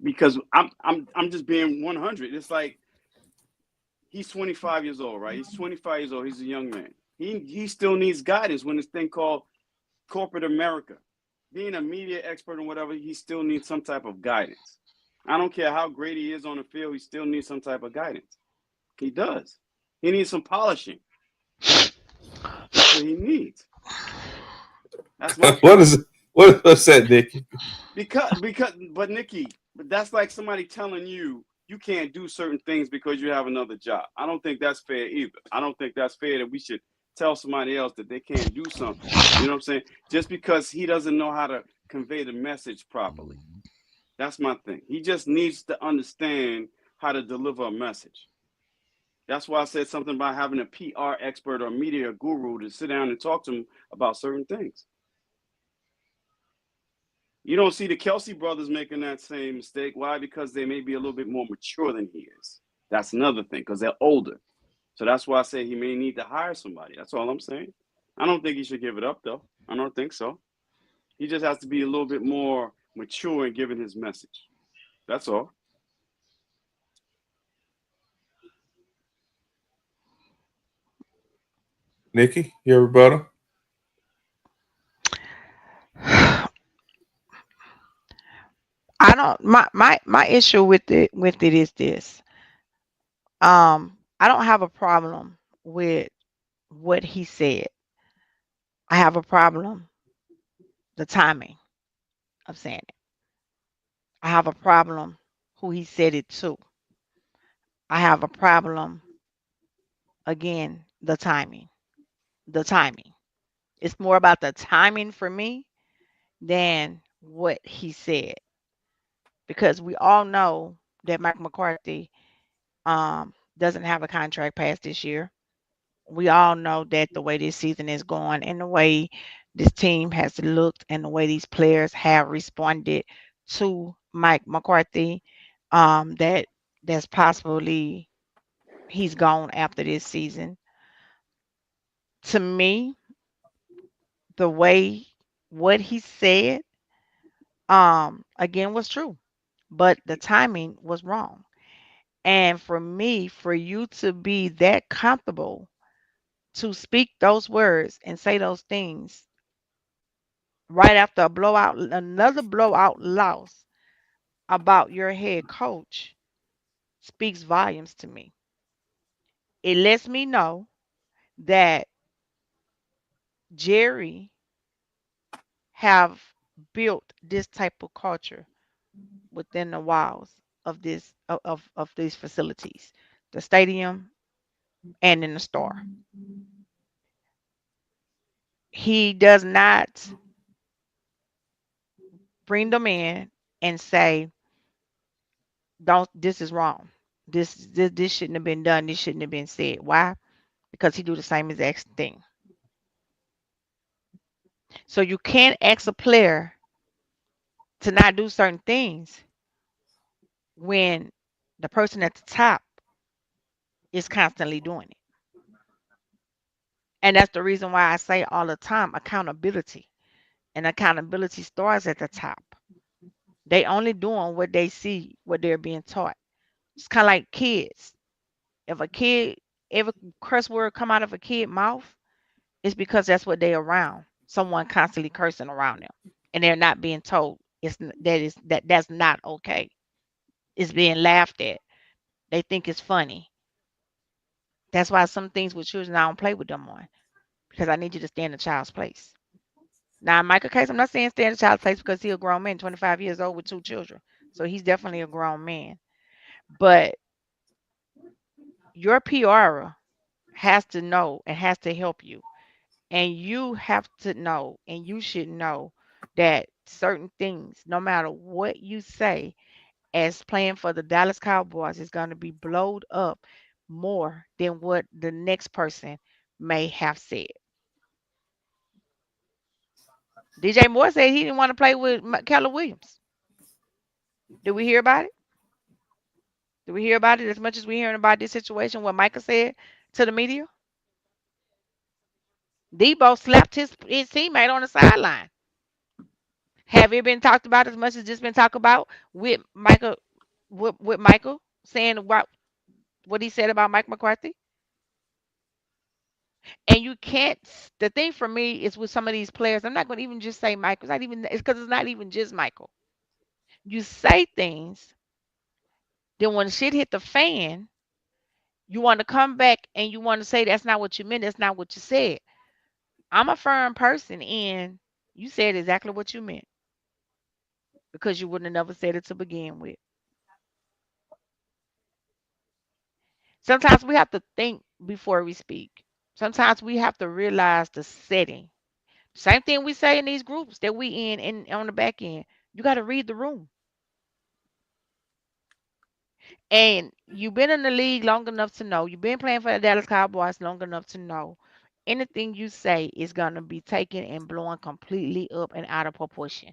Because I'm just being 100. It's like he's 25 years old, right? He's 25 years old. He's a young man. He still needs guidance when this thing called corporate America. Being a media expert and whatever, he still needs some type of guidance. I don't care how great he is on the field, he still needs some type of guidance. He does. He needs some polishing. That's what he needs. That's my what's that, Nikki? But Nikki, that's like somebody telling you can't do certain things because you have another job. I don't think that's fair either. I don't think that's fair that we should tell somebody else that they can't do something. You know what I'm saying? Just because he doesn't know how to convey the message properly. That's my thing. He just needs to understand how to deliver a message. That's why I said something about having a PR expert or media guru to sit down and talk to him about certain things. You don't see the Kelsey brothers making that same mistake. Why? Because they may be a little bit more mature than he is. That's another thing, because they're older. So that's why I say he may need to hire somebody. That's all I'm saying. I don't think he should give it up, though. I don't think so. He just has to be a little bit more mature in giving his message. That's all. Nikki, your rebuttal? I don't my issue with it is this. I don't have a problem with what he said. I have a problem the timing of saying it. I have a problem who he said it to. I have a problem again the timing. The timing. It's more about the timing for me than what he said, because we all know that Mike McCarthy doesn't have a contract past this year. We all know that the way this season is going and the way this team has looked and the way these players have responded to Mike McCarthy, that that's possibly he's gone after this season. To me, the way what he said, again, was true, but the timing was wrong. And for me, for you to be that comfortable to speak those words and say those things right after a blowout, another blowout loss about your head coach speaks volumes to me. It lets me know that Jerry have built this type of culture within the walls of of these facilities, the stadium and in the store. He does not bring them in and say, "Don't. This is wrong. This shouldn't have been done. This shouldn't have been said." Why? Because he do the same exact thing. So you can't ask a player to not do certain things when the person at the top is constantly doing it. And that's the reason why I say all the time accountability. And accountability starts at the top. They only doing what they see, what they're being taught. It's kind of like kids. If a kid, every curse word come out of a kid mouth, it's because that's what they around. Someone constantly cursing around them, and they're not being told that's not okay. It's being laughed at. They think it's funny. That's why some things with children I don't play with them on, because I need you to stay in the child's place. Now, in Michael case, I'm not saying stay in the child's place because he's a grown man, 25 years old with two children. So he's definitely a grown man. But your PR has to know and has to help you. And you have to know and you should know that certain things, no matter what you say, as playing for the Dallas Cowboys, is going to be blowed up more than what the next person may have said. DJ Moore said he didn't want to play with Keller Williams. Did we hear about it? Did we hear about it as much as we're hearing about this situation? What Michael said to the media? Debo slapped his teammate on the sideline. Have it been talked about as much as just been talked about with Michael, with Michael saying what he said about Mike McCarthy? And you can't. The thing for me is with some of these players, I'm not going to even just say Michael. It's not even. It's because it's not even just Michael. You say things, then when shit hit the fan, you want to come back and you want to say that's not what you meant. That's not what you said. I'm a firm person, and you said exactly what you meant because you wouldn't have never said it to begin with. Sometimes we have to think before we speak. Sometimes we have to realize the setting. Same thing we say in these groups that we in and on the back end. You got to read the room. And you've been in the league long enough to know. You've been playing for the Dallas Cowboys long enough to know anything you say is going to be taken and blown completely up and out of proportion.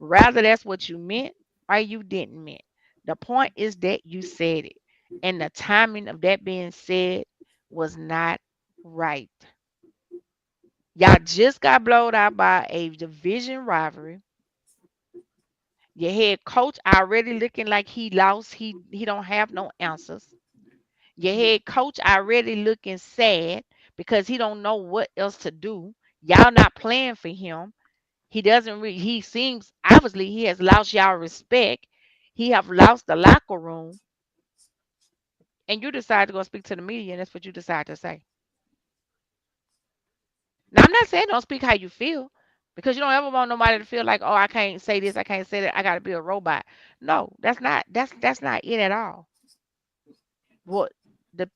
Rather, that's what you meant or you didn't mean. The point is that you said it. And the timing of that being said was not right. Y'all just got blowed out by a division rivalry. Your head coach already looking like he lost. He don't have no answers. Your head coach already looking sad because he don't know what else to do. Y'all not playing for him. He seems obviously he has lost y'all respect. He have lost the locker room. And you decide to go speak to the media and that's what you decide to say. Now I'm not saying don't speak how you feel because you don't ever want nobody to feel like, oh, I can't say this, I can't say that, I gotta be a robot. No, that's not it at all. What the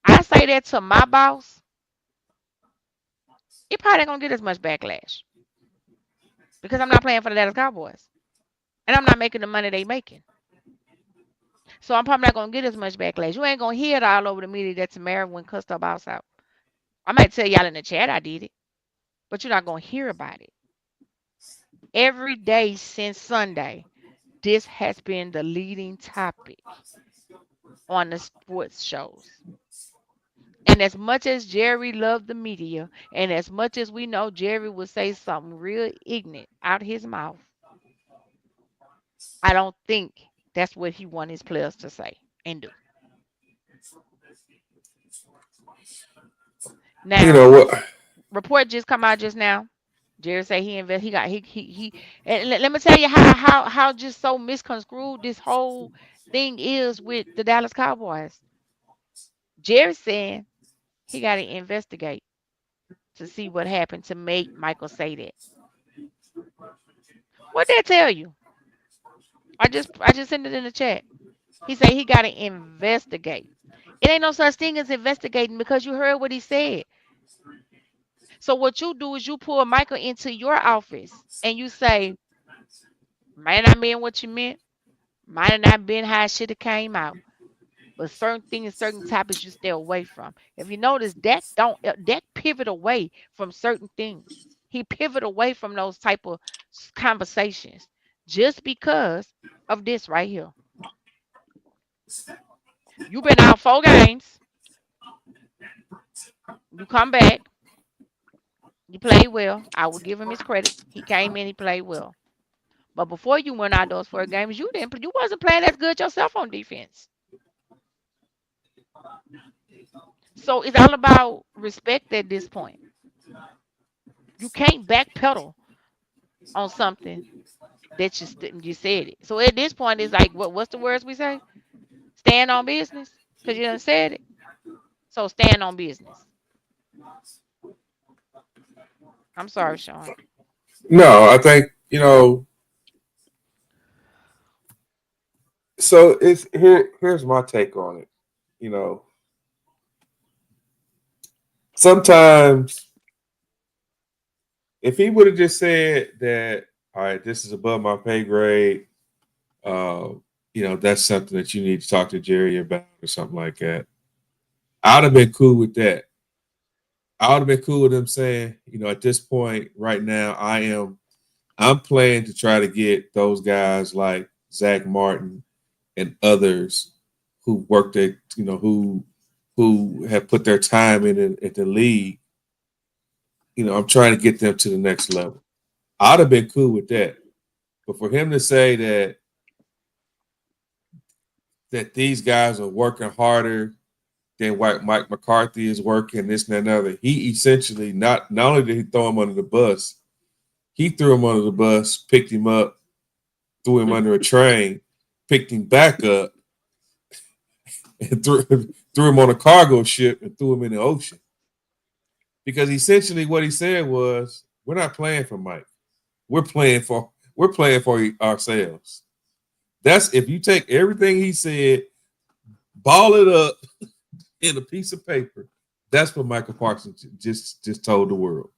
I say that to my boss, it probably ain't gonna get as much backlash because I'm not playing for the Dallas Cowboys and I'm not making the money they making. So I'm probably not gonna get as much backlash. You ain't gonna hear it all over the media that Tamara went cussed her boss out. I might tell y'all in the chat I did it, but you're not gonna hear about it. Every day since Sunday, this has been the leading topic on the sports shows. And as much as Jerry loved the media, and as much as we know Jerry would say something real ignorant out his mouth, I don't think that's what he want his players to say and do. You Now, know what? report just come out just now. Jerry say he got he and let me tell you how just so misconstrued this whole thing is with the Dallas Cowboys. Jerry saying he got to investigate to see what happened to make Michael say that. What that tell you? I just sent it in the chat. He said he got to investigate. It ain't no such thing as investigating because you heard what he said. So what you do is you pull Michael into your office and you say, might not mean what you meant, might have not been how it should have came out. But certain things, certain topics you stay away from. If you notice, Dak pivot away from certain things. He pivot away from those type of conversations just because of this right here. You've been out 4 games. You come back. You played well. I will give him his credit. He came in. He played well. But before you went out those 4 games, you wasn't playing as good yourself on defense. So it's all about respect at this point. You can't backpedal on something that you said it. So at this point, it's like what's the words we say? Stand on business because you done said it. So stand on business. I'm sorry, Sean. No, I think so it's here's my take on it. You know, sometimes if he would have just said that, all right, this is above my pay grade, uh, that's something that you need to talk to Jerry about or something like that. I'd have been cool with that. I would have been cool with him saying, at this point right now, I'm playing to try to get those guys like Zach Martin and others who worked at, who have put their time in at the league. I'm trying to get them to the next level. I'd have been cool with that. But for him to say that these guys are working harder than Mike McCarthy is working, this and that and other, he essentially not only did he throw him under the bus, he threw him under the bus, picked him up, threw him under a train, picked him back up, and threw him on a cargo ship and threw him in the ocean. Because essentially what he said was, we're not playing for Mike. We're playing for ourselves. That's if you take everything he said, ball it up in a piece of paper. That's what Michael Parsons just told the world.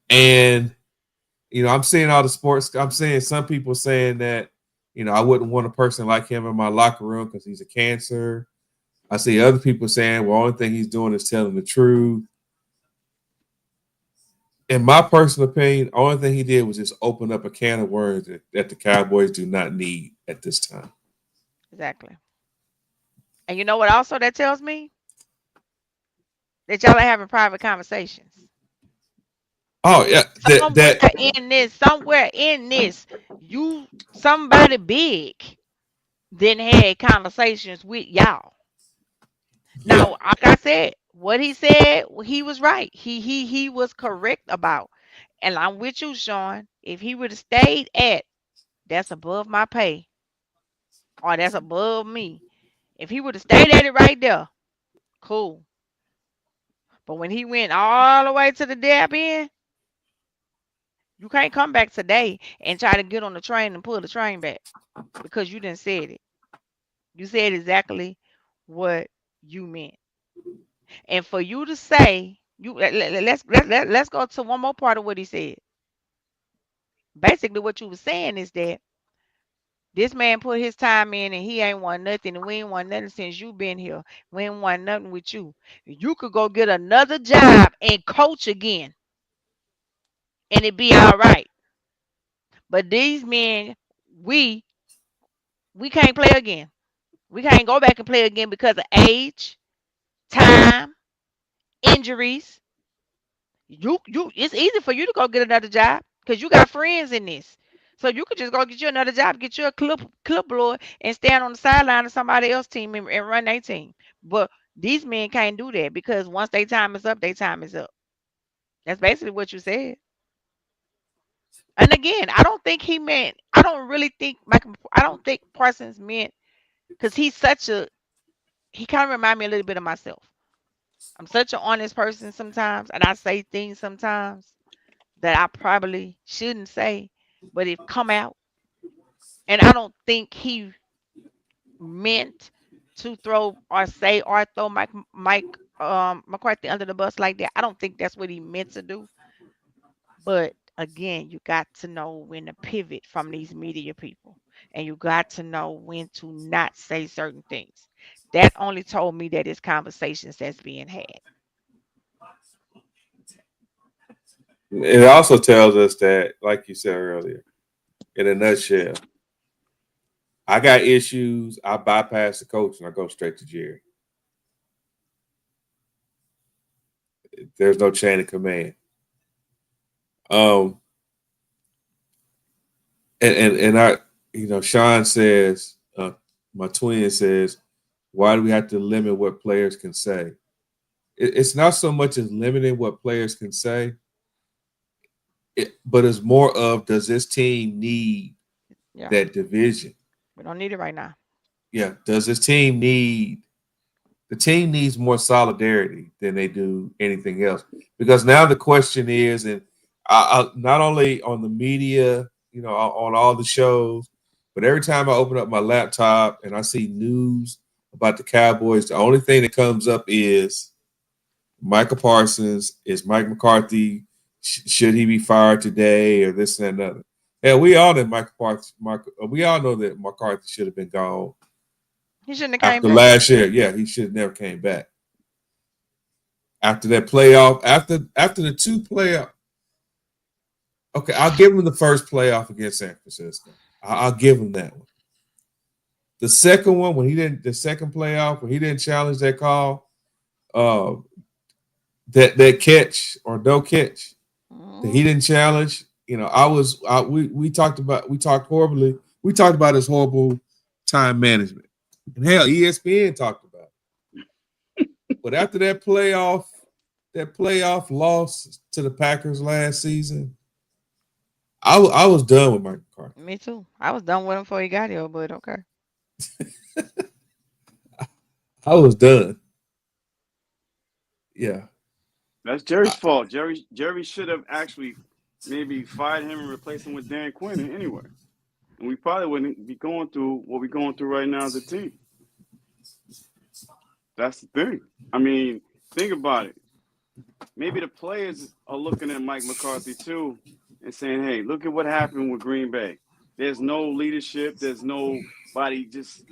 And I'm seeing all the sports. I'm seeing some people saying that I wouldn't want a person like him in my locker room because he's a cancer. I see other people saying, well, only thing he's doing is telling the truth. In my personal opinion, the only thing he did was just open up a can of worms that the Cowboys do not need at this time. Exactly. And you know what also that tells me? That y'all are having private conversations. Oh yeah, Somewhere in this, somebody big then had conversations with y'all. Now, like I said, what he said, he was right. He was correct about. And I'm with you, Sean. If he would have stayed at that's above my pay or that's above me, if he would have stayed at it right there, cool. But when he went all the way to the dab end, you can't come back today and try to get on the train and pull the train back because you didn't say it. You said exactly what you meant. And for you to say, let's go to one more part of what he said. Basically, what you were saying is that this man put his time in and he ain't won nothing, and we ain't won nothing since you been here. We ain't won nothing with you. You could go get another job and coach again, and it be all right. But these men, we we can't play again. We can't go back and play again because of age, time, injuries. It's easy for you to go get another job because you got friends in this. So you could just go get you another job, get you a clip blower, and stand on the sideline of somebody else's team and run their team. But these men can't do that because once their time is up, their time is up. That's basically what you said. And again, I don't think he meant. I don't really think I don't think Parsons meant because he kind of remind me a little bit of myself. I'm such an honest person sometimes, and I say things sometimes that I probably shouldn't say, but it come out. And I don't think he meant to throw or say or throw Mike McCarthy under the bus like that. I don't think that's what he meant to do. But again, you got to know when to pivot from these media people, and you got to know when to not say certain things. That only told me that it's conversations that's being had. It also tells us that, like you said earlier, in a nutshell, I got issues. I bypass the coach and I go straight to Jerry. There's no chain of command. Um, and I, Sean says, my twin says, why do we have to limit what players can say? It's not so much as limiting what players can say, but it's more of, does this team need Yeah, that division? we don't need it right now. Yeah. Does this team need the team needs more solidarity than they do anything else? Because now the question is, and not only on the media, on all the shows, but every time I open up my laptop and I see news about the Cowboys, the only thing that comes up is Michael Parsons, is Mike McCarthy, should he be fired today, or this and another. Yeah, we all know we all know that McCarthy should have been gone He shouldn't have came after back. last year. Yeah, he should have never came back. After that playoff, after the two playoff, okay, I'll give him the first playoff against San Francisco. I'll give him that one. The second one, the second playoff when he didn't challenge that call, that catch or no catch that he didn't challenge. We talked horribly. We talked about his horrible time management, and hell, ESPN talked about it. But after that playoff loss to the Packers last season, I was done with Mike McCarthy. Me too. I was done with him before he got here, but okay. I was done. Yeah. That's Jerry's fault. Jerry should have actually maybe fired him and replaced him with Dan Quinn anyway. And we probably wouldn't be going through what we're going through right now as a team. That's the thing. I mean, think about it. Maybe the players are looking at Mike McCarthy too and saying, hey, look at what happened with Green Bay. There's no leadership. There's nobody just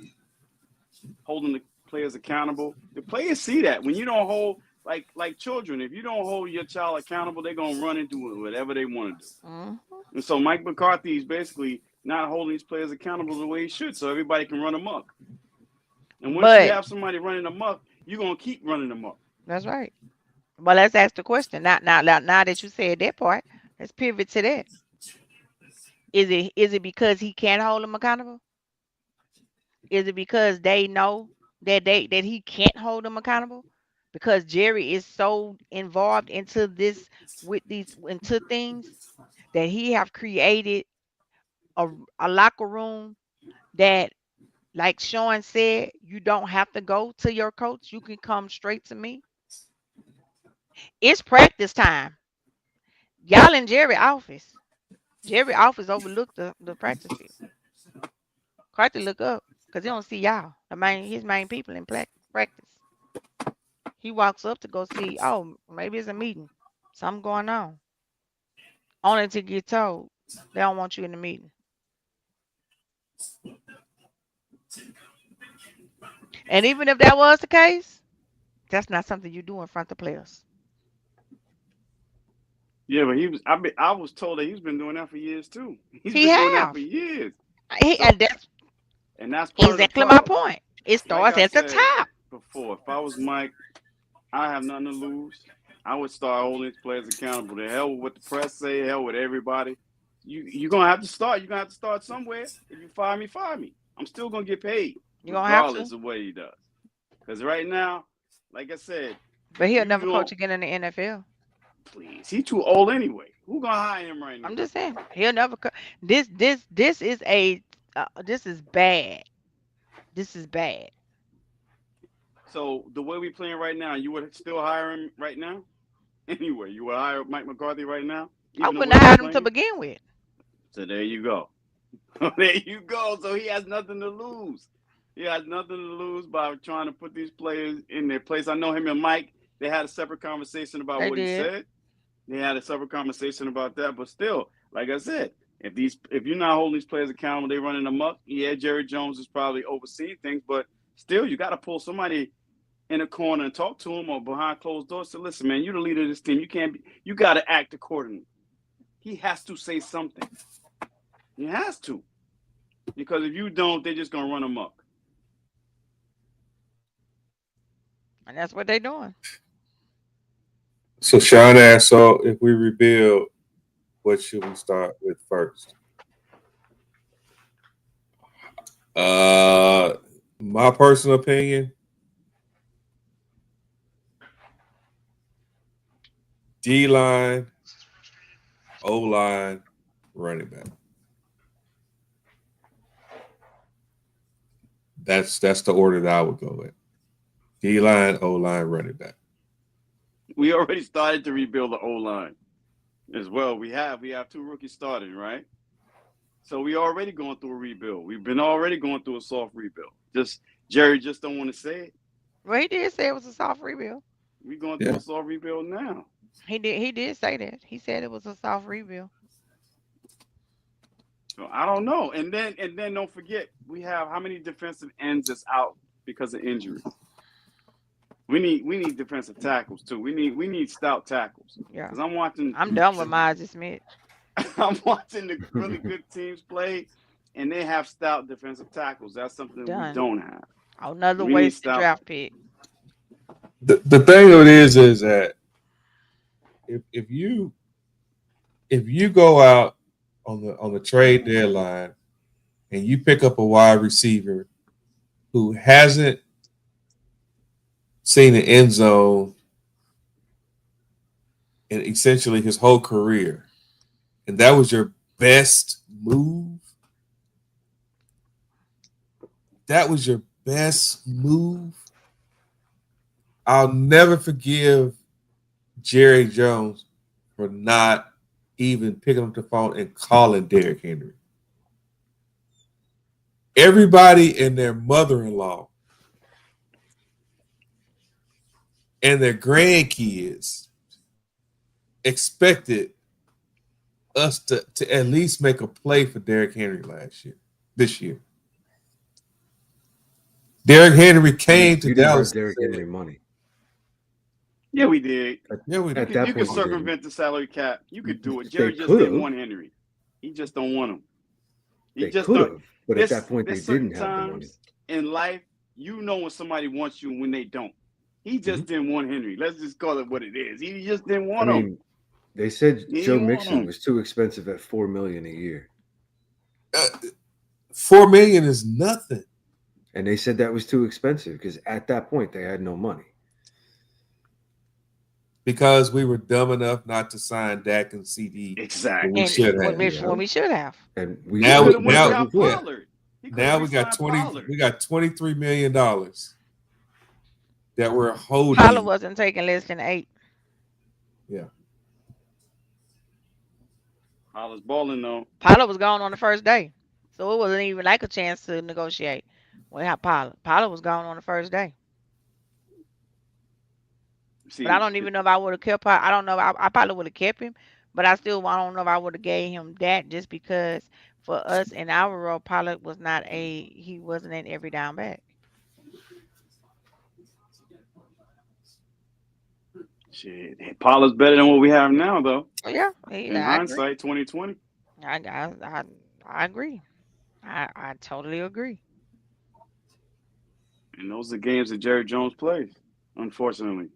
holding the players accountable. The players see that. When you don't hold, like children, if you don't hold your child accountable, they're going to run into whatever they want to do. Mm-hmm. And so Mike McCarthy is basically not holding these players accountable the way he should, so everybody can run amok. And once you have somebody running amok, you're going to keep running amok. That's right. Well, let's ask the question. Now that you said that part, let's pivot to that. Is it because he can't hold them accountable? Is it because they know that he can't hold them accountable? Because Jerry is so involved into into things that he have created a locker room that, like Sean said, you don't have to go to your coach. You can come straight to me. It's practice time. Y'all in Jerry office. Jerry office overlooked the practice field. Carter look up because he don't see y'all. His main people in practice. He walks up to go see, oh, maybe it's a meeting. Something going on. Only to get told they don't want you in the meeting. And even if that was the case, that's not something you do in front of players. Yeah, but I was told that he's been doing that for years too. He's He been doing that have. for years. And that's part exactly of the my problem. point. It starts at the top. Before, if I was Mike, I have nothing to lose. I would start holding these players accountable. The hell with what the press say, hell with everybody. You're gonna have to start. You're gonna have to start somewhere. If you fire me, fire me. I'm still gonna get paid. You're gonna have regardless to. of what he does. Because right now, like I said, but he'll never coach again in the NFL. Please, he's too old anyway. Who gonna hire him right now? I'm just saying he'll never. This is this is bad. This is bad. So the way we playing right now, you would still hire him right now? Anyway, you would hire Mike McCarthy right now? I wouldn't have hired him to begin with. So there you go. There you go. So he has nothing to lose. He had nothing to lose by trying to put these players in their place. I know him and Mike, they had a separate conversation about They what he did. said. They had a separate conversation about that. But still, like I said, if you're not holding these players accountable, they running amok. Yeah, Jerry Jones is probably overseeing things, but still, you got to pull somebody in a corner and talk to him or behind closed doors. So listen, man, you're the leader of this team. You got to act accordingly. He has to say something. He has to, because if you don't, they're just gonna run amok. And that's what they're doing. So Sean asked, so if we rebuild, what should we start with first? My personal opinion, D-line, O-line, running back. That's the order that I would go with. D-line, O-line, running back. We already started to rebuild the O-line as well. We have two rookies starting, right? So we already going through a rebuild. We've been already going through a soft rebuild. Jerry just don't want to say it. Well, he did say it was a soft rebuild. We going through a soft rebuild now. He did say that. He said it was a soft rebuild. So I don't know. And then don't forget, we have how many defensive ends that's out because of injury. We need defensive tackles too. We need stout tackles. Yeah. Because I'm done with Miles Smith. I'm watching the really good teams play, and they have stout defensive tackles. That's something that we don't have. Another wasted draft pick. The thing of it is that if you go out on the trade deadline and you pick up a wide receiver who hasn't seen the end zone in essentially his whole career, and that was your best move. That was your best move. I'll never forgive Jerry Jones for not even picking up the phone and calling Derrick Henry. Everybody and their mother-in-law and their grandkids expected us to at least make a play for Derrick Henry this year. Derrick Henry came to Dallas. Derrick Henry money. Yeah, we did. Yeah, we did. You could circumvent the salary cap. You could do it. Jerry just didn't want Henry. He just don't want him. They could have, but at that point they didn't have the money. In life, you know when somebody wants you and when they don't. He just didn't want Henry. Let's just call it what it is. He just didn't want him. They said Joe Mixon was too expensive at $4 million a year. $4 million is nothing. And they said that was too expensive because at that point they had no money. Because we were dumb enough not to sign Dak and CD. Exactly. When we should have. And now we got $23 million that we're holding. Pollard wasn't taking less than 8. Yeah. Pollard's balling though. Pollard was gone on the first day, so it wasn't even like a chance to negotiate. We have Pollard. Pollard was gone on the first day. But I don't even know if I would have kept. I don't know. I probably would have kept him, but I don't know if I would have gave him that just because for us in our role, Pollard was he wasn't an every down back. Shit, Pollard's better than what we have now, though. Yeah, in hindsight, 2020. I agree. I totally agree. And those are games that Jerry Jones plays, unfortunately.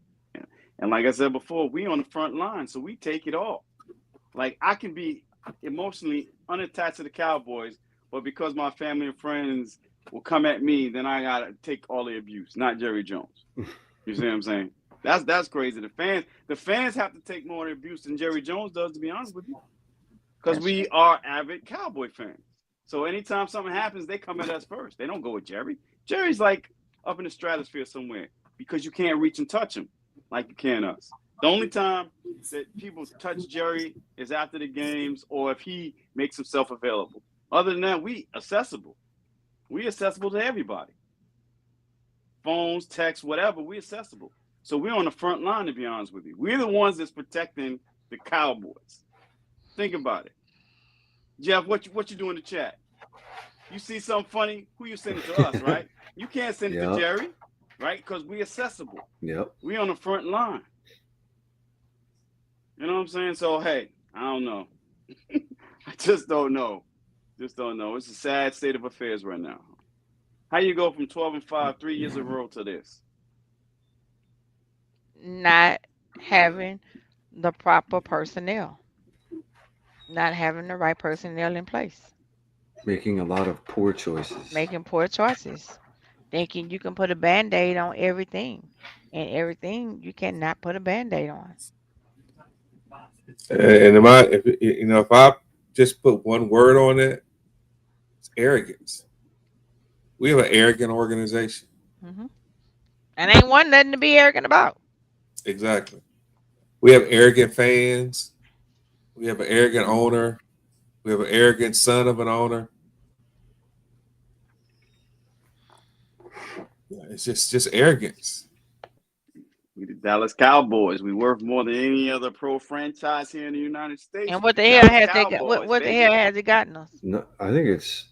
And like I said before, we on the front line, so we take it all. Like, I can be emotionally unattached to the Cowboys, but because my family and friends will come at me, then I got to take all the abuse, not Jerry Jones. You see what I'm saying? That's crazy. The fans have to take more abuse than Jerry Jones does, to be honest with you, because we are avid Cowboy fans. So anytime something happens, they come at us first. They don't go with Jerry. Jerry's like up in the stratosphere somewhere because you can't reach and touch him like you can us. The only time that people touch Jerry is after the games or if he makes himself available. Other than that, we accessible. We accessible to everybody. phones, text, whatever. We're accessible. So we're on the front line, to be honest with you. We're the ones that's protecting the Cowboys. Think about it. Jeff, what you do in the chat? You see something funny, who you send it to us, right? You can't send it to Jerry, right? Because we're accessible. Yep. We're on the front line. You know what I'm saying? So, hey, I don't know. I just don't know. Just don't know. It's a sad state of affairs right now. How you go from 12-5, 3 years in a row to this? Not having the proper personnel. Not having the right personnel in place. Making a lot of poor choices. Making poor choices. Thinking you can put a Band-Aid on everything. And everything you cannot put a Band-Aid on. And if I just put one word on it, it's arrogance. We have an arrogant organization. Mm-hmm. And ain't one nothing to be arrogant about. Exactly. We have arrogant fans. We have an arrogant owner. We have an arrogant son of an owner. It's just arrogance. We the Dallas Cowboys. We worth more than any other pro franchise here in the United States. And what the hell has they got? What the hell has it gotten us? No, I think it's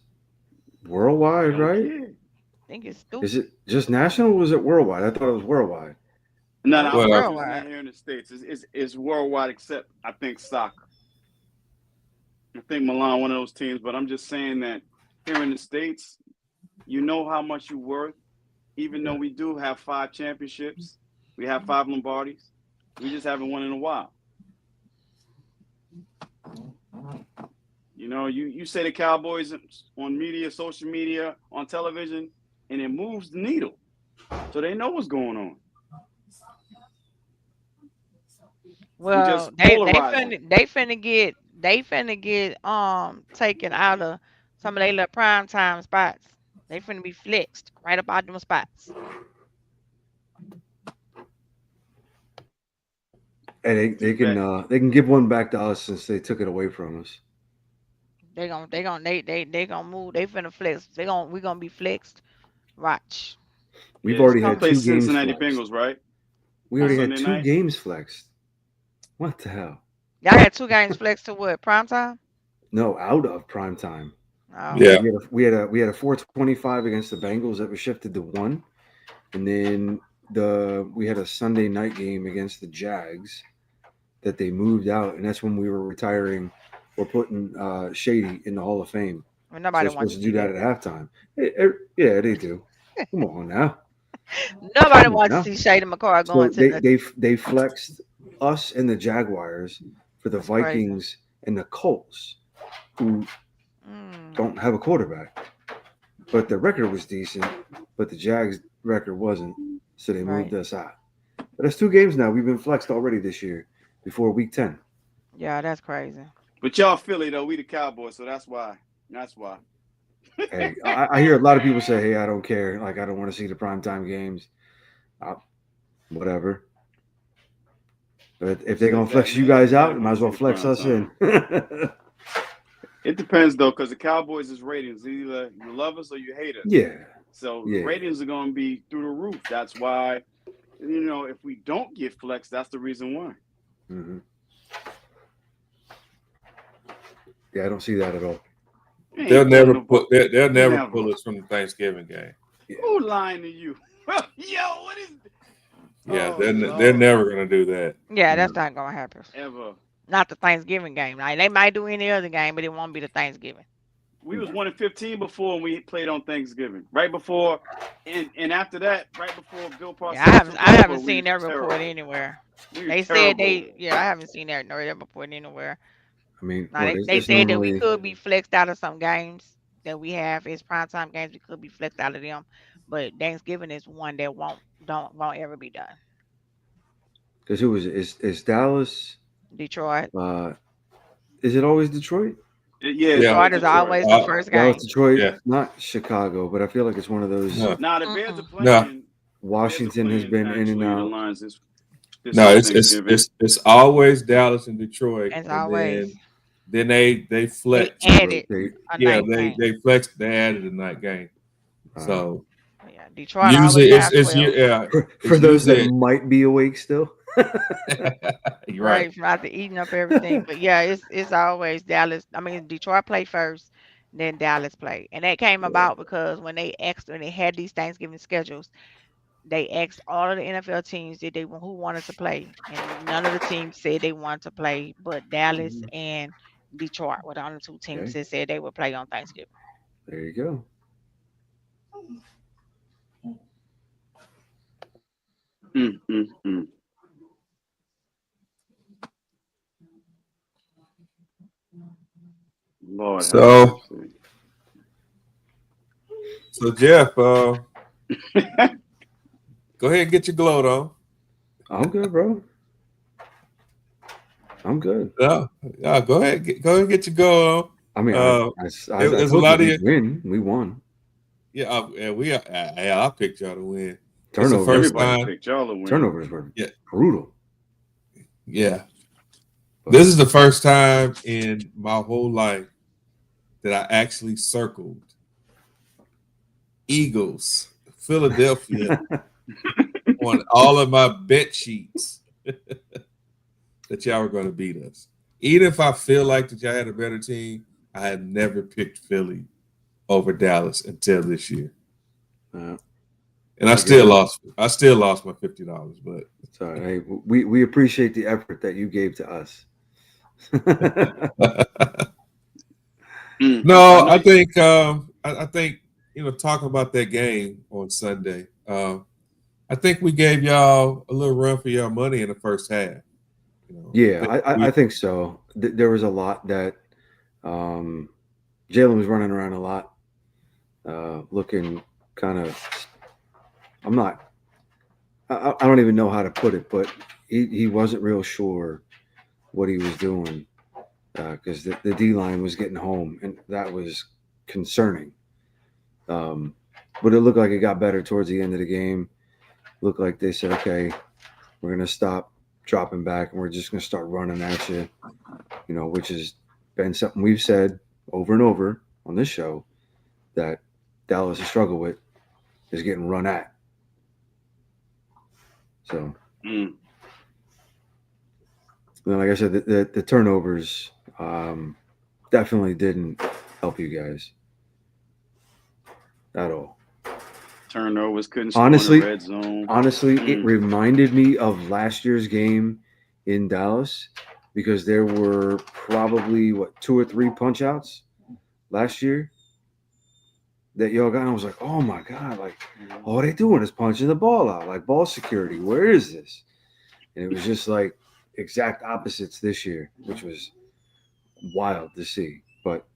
worldwide, right? I think it's stupid. Is it just national or was it worldwide? I thought it was worldwide. No, Well, worldwide. Here in the States. It's worldwide except, I think, soccer. I think Milan, one of those teams. But I'm just saying that here in the States, you know how much you're worth. Even though we do have 5 championships. We have 5 Lombardis. We just haven't won in a while. You know, you say the Cowboys on media, social media, on television, and it moves the needle. So they know what's going on. Well, they finna get taken out of some of their little prime time spots. They finna be flexed right up out them spots. And they can give one back to us since they took it away from us. They gonna move. They finna flex. We gonna be flexed. Watch. We've already had 2 games Cincinnati flexed. Bengals, right? We already had Sunday 2 night? games flexed. What the hell? Y'all had 2 games flexed to what? Prime time? No, out of prime time. Oh. Yeah. We had a 425 against the Bengals that was shifted to 1, and then we had a Sunday night game against the Jags that they moved out, and that's when we were retiring or putting Shady in the Hall of Fame. Well, nobody so wants to do that at halftime. Yeah, they do. Come on now. Nobody wants to see Shady McCoy going to they flexed us and the Jaguars for the Vikings and the Colts, who don't have a quarterback. But the record was decent, but the Jags record wasn't, so they moved us out. But that's 2 games now. We've been flexed already this year before week 10. Yeah, that's crazy. But y'all Philly though, we the Cowboys, so that's why. Hey, I hear a lot of people say, "Hey, I don't care. Like, I don't want to see the primetime games." Whatever. But if they're gonna flex you guys out, might as well flex us in. It depends though, because the Cowboys is ratings. Either you love us or you hate us. Yeah. So ratings are gonna be through the roof. That's why, if we don't get flexed, that's the reason why. Mm-hmm. Yeah, I don't see that at all. They'll never pull us from the Thanksgiving game. Yeah. Who lying to you? Yo, what is? Yeah, they're never gonna do that. Yeah, that's not gonna happen. Ever. Not the Thanksgiving game. Like, they might do any other game, but it won't be the Thanksgiving. We was 1-15 before when we played on Thanksgiving. Right before, and after that, right before Bill Parsons. Yeah, I haven't seen that report anywhere. They said I haven't seen that report anywhere. I mean, they said that we could be flexed out of some games that we have. It's primetime games. We could be flexed out of them, but Thanksgiving is one that won't ever be done. Because who is it? Is Dallas? Detroit. Is it always Detroit? Yeah, Detroit is always the first game. Dallas, Detroit, not Chicago, but I feel like it's one of those. The Bears are playing. Washington has been in and out. It's always Dallas and Detroit. It's always. Then they flex. They added they flexed. They added a night game. So Detroit Usually, always have it's 12. yeah. For those that Usually, might be awake still. you're Right, right. from after eating up everything. But yeah, it's always Dallas. I mean, Detroit play first, then Dallas play, and that came about because when they had these Thanksgiving schedules, they asked all of the NFL teams who wanted to play, and none of the teams said they wanted to play, but Dallas and Detroit were the only two teams Okay. that said they would play on Thanksgiving. There you go. Lord have So, mercy. so Jeff, go ahead and get your gloat on. I'm good, bro. I'm good. Yeah, go ahead, get your go on. I mean, I There's a told you lot of you. we won. Yeah, I picked y'all to win. It's the Turnovers. first Everybody time. picked y'all to win. Turnovers were Yeah. brutal. Yeah, this is the first time in my whole life that I actually circled Eagles, Philadelphia on all of my bet sheets that y'all were going to beat us. Even if I feel like that y'all had a better team, I had never picked Philly over Dallas until this year. And I still lost my $50, but it's all right. Hey, we appreciate the effort that you gave to us. No, I think talking about that game on Sunday, I think we gave y'all a little run for your money in the first half. Yeah, I think so. There was a lot that Jalen was running around a lot, looking kind of. I don't even know how to put it, but he wasn't real sure what he was doing because the D line was getting home, and that was concerning. But it looked like it got better towards the end of the game. Looked like they said, okay, we're going to stop dropping back and we're just going to start running at you, which has been something we've said over and over on this show that Dallas has struggled with is getting run at. So, like I said, the turnovers definitely didn't help you guys at all. Turnovers couldn't score in the red zone. Honestly, it reminded me of last year's game in Dallas because there were probably 2 or 3 punch outs last year that y'all got. And I was like, oh my God, like all they doing is punching the ball out, like ball security. Where is this? And it was just like exact opposites this year, which was wild to see. But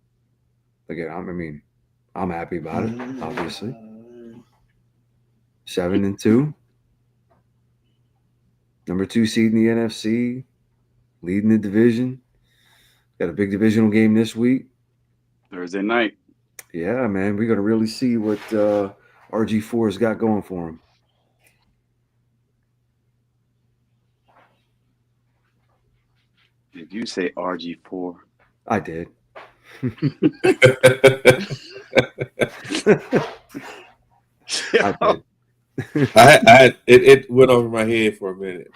again, I'm happy about it, obviously. 7-2. Number 2 seed in the NFC, leading the division. Got a big divisional game this week. Thursday night. Yeah, man. We're going to really see what RG4's got going for him. Did you say RG4? I did. I did. It went over my head for a minute.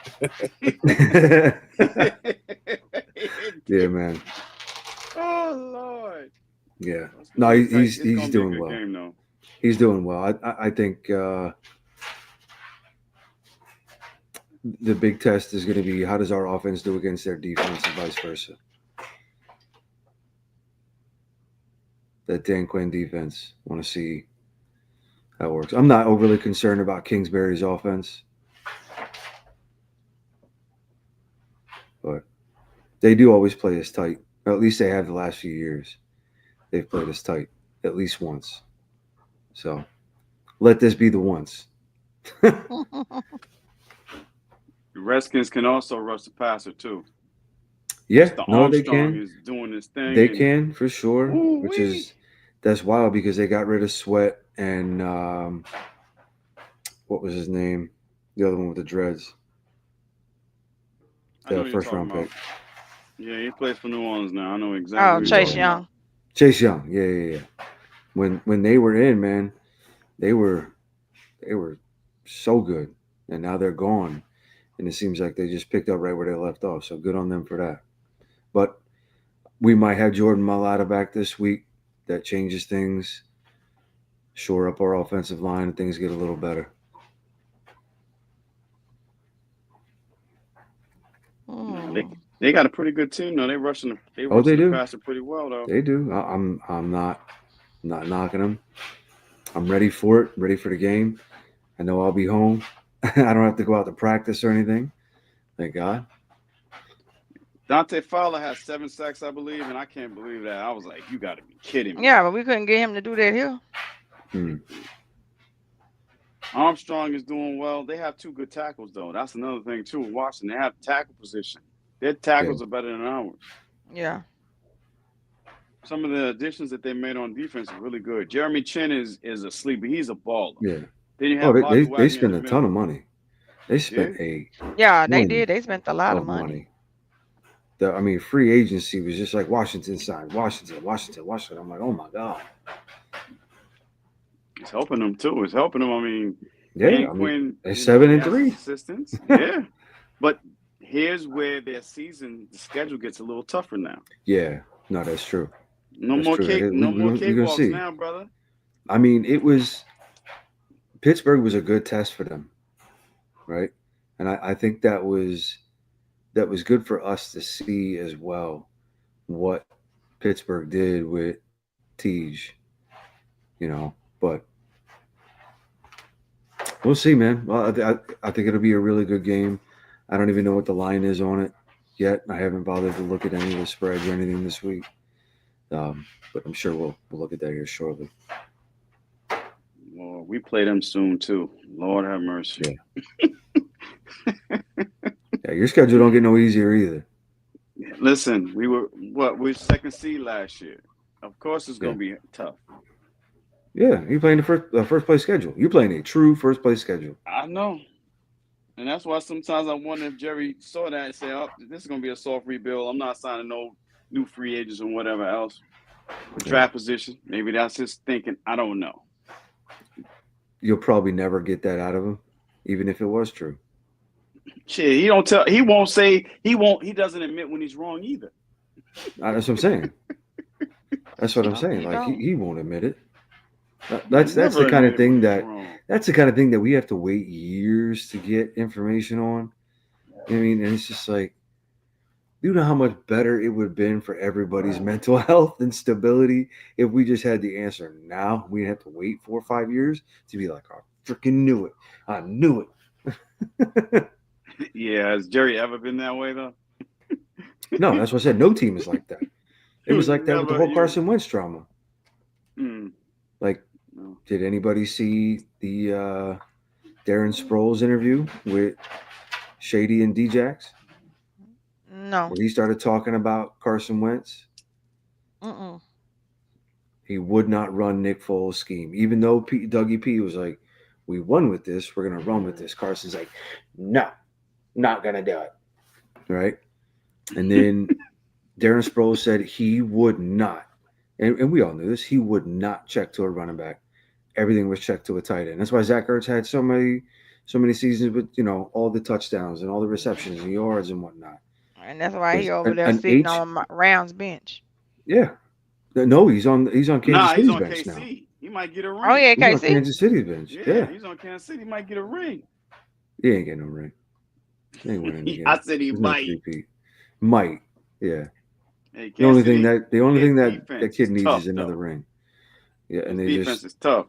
Yeah, man. Oh Lord. Yeah. No, he's doing well. Game, he's doing well. I think the big test is going to be how does our offense do against their defense and vice versa. That Dan Quinn defense. Want to see how it works. I'm not overly concerned about Kingsbury's offense, but they do always play us tight. Or at least they have the last few years. They've played us tight at least once. So let this be the once. The Redskins can also rush the passer too. Yeah, they Armstrong can. is doing his thing. They can for sure, Ooh-wee. That's wild because they got rid of Sweat and what was his name? The other one with the dreads. The first round pick. Yeah, he plays for New Orleans now. I know exactly. Oh, Chase Young. Chase Young, yeah. When they were in, man, they were They were so good, and now they're gone, and it seems like they just picked up right where they left off. So good on them for that. But we might have Jordan Mailata back this week. That changes things. Shore up our offensive line, and things get a little better. They got a pretty good team though. They rushing They the do. passer pretty well though. They do. I'm not knocking them. I'm ready for it. Ready for the game. I know I'll be home. I don't have to go out to practice or anything. Thank God. Dante Fowler has 7 sacks, I believe, and I can't believe that. I was like, you got to be kidding me. Yeah, but we couldn't get him to do that here. Armstrong is doing well. They have 2 good tackles, though. That's another thing, too. In Washington, they have tackle position. Their tackles are better than ours. Yeah. Some of the additions that they made on defense are really good. Jeremy Chin is a sleeper. He's a baller. Yeah. Then you have they spent a ton of money. They spent they did. They spent a lot of money. Free agency was just like Washington signed. Washington. I'm like, oh my God. It's helping them too. It's helping them. I mean, Quinn, they're 7-3 assistants. Yeah, but here's where their season, the schedule gets a little tougher now. Yeah, no, that's true. No more cakewalks now, brother. I mean, Pittsburgh was a good test for them, right? And I think that was good for us to see as well what Pittsburgh did with Tej, but we'll see, man. Well, I think it'll be a really good game. I don't even know what the line is on it yet. I haven't bothered to look at any of the spreads or anything this week, but I'm sure we'll look at that here shortly. Well, we play them soon too. Lord have mercy. Yeah, your schedule don't get no easier either. Listen, we were 2nd seed last year. Of course, it's going to be tough. Yeah, you're playing the first place schedule. You're playing a true first place schedule. I know, and that's why sometimes I wonder if Jerry saw that and said, "Oh, this is going to be a soft rebuild. I'm not signing no new free agents or whatever else. Draft position. Maybe that's his thinking. I don't know." You'll probably never get that out of him, even if it was true. Shit, he won't say. He doesn't admit when he's wrong either. That's what I'm saying. That's what I'm saying. Like he won't admit it. That's the kind of thing that we have to wait years to get information on. I mean, and it's just like, you know how much better it would have been for everybody's mental health and stability if we just had the answer now. We'd have to wait 4 or 5 years to be like, I freaking knew it. I knew it. Yeah, has Jerry ever been that way though? No, that's what I said. No team is like that. It was like that with the whole Carson Wentz drama. Like, did anybody see the Darren Sproles interview with Shady and D-Jax? No. Where he started talking about Carson Wentz? He would not run Nick Foles' scheme. Even though Dougie P was like, we won with this, we're going to run with this. Carson's like, no, not going to do it. Right? And then Darren Sproles said he would not, and we all knew this, he would not check to a running back. Everything was checked to a tight end. That's why Zach Ertz had so many seasons with, all the touchdowns and all the receptions and yards and whatnot. And that's why he over there sitting on Round's bench. Yeah. No, he's on Kansas City's bench KC. now. He might get a ring. Oh, yeah, KC. He's on Kansas City's bench. Yeah. He's on Kansas City. He might get a ring. He ain't getting no ring. He ain't winning again. I said he might. Might. Yeah. Hey, the only thing that kid needs is another ring. Yeah, and defense is tough.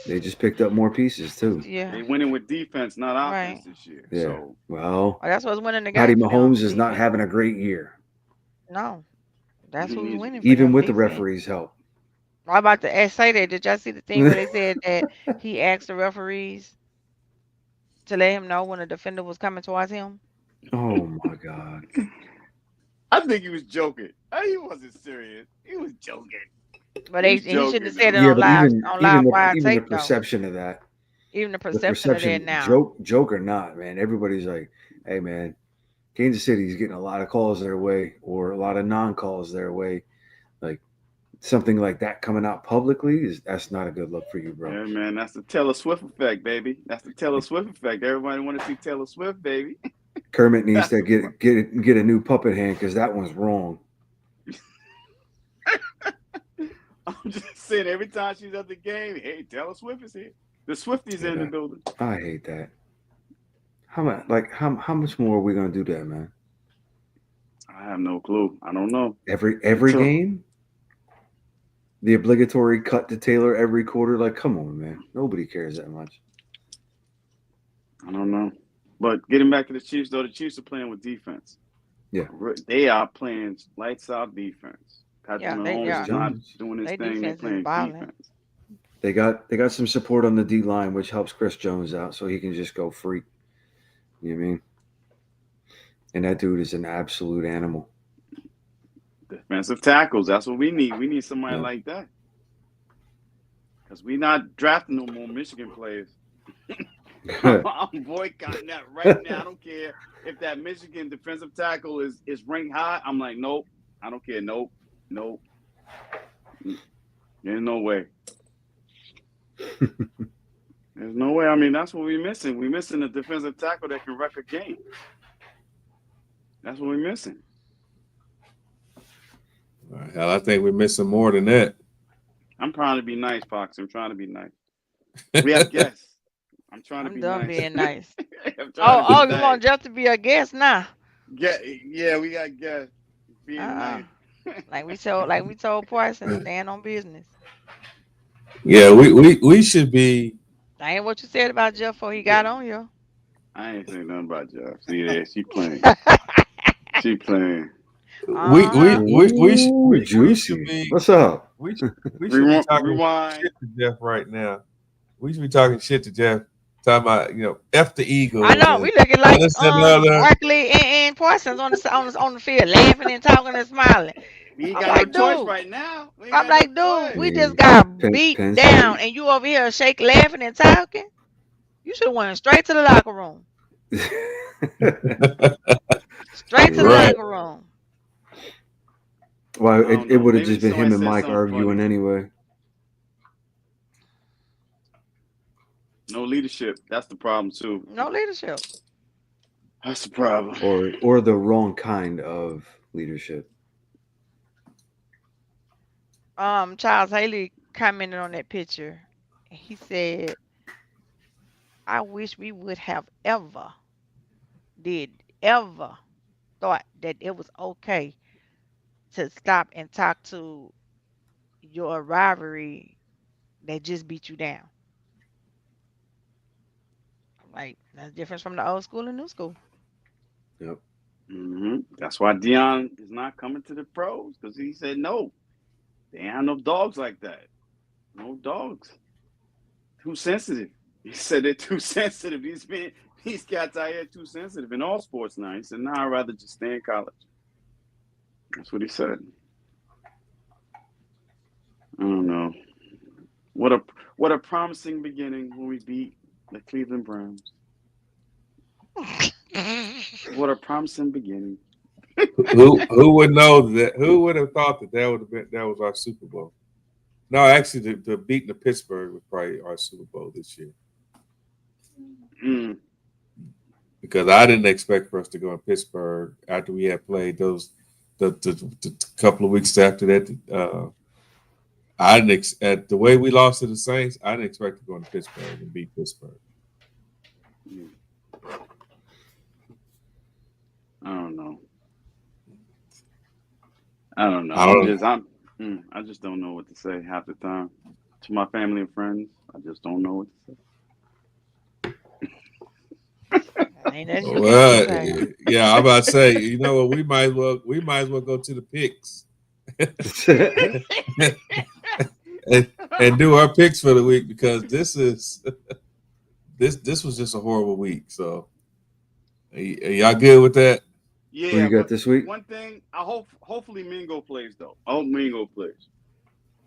They just picked up more pieces too. Yeah, they winning with defense, not offense this year. Yeah. So. Well, that's what's winning the game. Patty Mahomes is not having a great year. No, that's who's winning. Even with the referees' help. I'm about to say that. Did y'all see the thing where they said that he asked the referees to let him know when a defender was coming towards him? Oh my God! I think he was joking. He wasn't serious. He was joking. But he shouldn't have said it on live wire tape. Even the perception of that. Even the perception of that now. Joke or not, man. Everybody's like, hey, man, Kansas City's getting a lot of calls their way or a lot of non-calls their way. Like, something like that coming out publicly that's not a good look for you, bro. Yeah, man, that's the Taylor Swift effect, baby. That's the Taylor Swift effect. Everybody want to see Taylor Swift, baby. Kermit needs to get a new puppet hand because that one's wrong. I'm just saying, every time she's at the game, hey, Taylor Swift is here. The Swifties in the building. I hate that. How much more are we gonna do that, man? I have no clue. I don't know. Every game, the obligatory cut to Taylor every quarter. Like, come on, man. Nobody cares that much. I don't know. But getting back to the Chiefs, though, the Chiefs are playing with defense. Yeah, they are playing lights out defense. Patrick Mahomes is are. not doing his thing. They're playing defense. They got some support on the D line, which helps Chris Jones out, so he can just go free. You know what I mean? And that dude is an absolute animal. Defensive tackles. That's what we need. We need somebody like that. Because we're not drafting no more Michigan players. I'm boycotting that right now. I don't care if that Michigan defensive tackle is ranked high. I'm like, nope. I don't care. Nope. There's no way. There's no way. I mean, that's what we're missing. We're missing a defensive tackle that can wreck a game. That's what we're missing. Hell, I think we're missing more than that. I'm trying to be nice, Fox. I'm trying to be nice. We have guests. I'm trying to be nice. Being nice. You want Jeff to be a guest now? Yeah, we got guests. Being nice. like we told Parsons, stand on business. Yeah, we should be. That ain't what you said about Jeff before he got on you. I ain't saying nothing about Jeff. See there, she playing. She playing. We should be. What's up? We should be talking shit to Jeff right now. We should be talking shit to Jeff. Talking about, F the Eagles. I know, we looking like Barkley and Parsons on the field, laughing and talking and smiling. We ain't got no choice right now. I'm like, dude, we just got beat down, and you over here laughing and talking. You should have went straight to the locker room. Straight to the locker room. Well, it would have just been him and Mike arguing anyway. No leadership. That's the problem too. No leadership. That's the problem. Or the wrong kind of leadership. Charles Haley commented on that picture. He said, I wish we would have ever thought that it was okay to stop and talk to your rivalry that just beat you down. Like, that's different from the old school and new school. Yep. Mm-hmm. That's why Deion is not coming to the pros, because he said no. There ain't no dogs like that. No dogs. Too sensitive. He said they're too sensitive. These cats out here too sensitive in all sports now. He said, I'd rather just stay in college. That's what he said. I don't know. What a promising beginning when we beat the Cleveland Browns. What a promising beginning. Who would know that? Who would have thought that was our Super Bowl? No, actually, the beating of Pittsburgh was probably our Super Bowl this year. Because I didn't expect for us to go in Pittsburgh after we had played the couple of weeks after that. I didn't at the way we lost to the Saints. I didn't expect to go into Pittsburgh and beat Pittsburgh. I don't know. I just don't know what to say half the time to my family and friends. I just don't know what to say. Well, yeah, I'm about to say, you know what? We might as well go to the picks and do our picks for the week, because this was just a horrible week. So, are y'all good with that? Yeah. Who you got this week? One thing, hopefully Mingo plays though. I hope Mingo plays.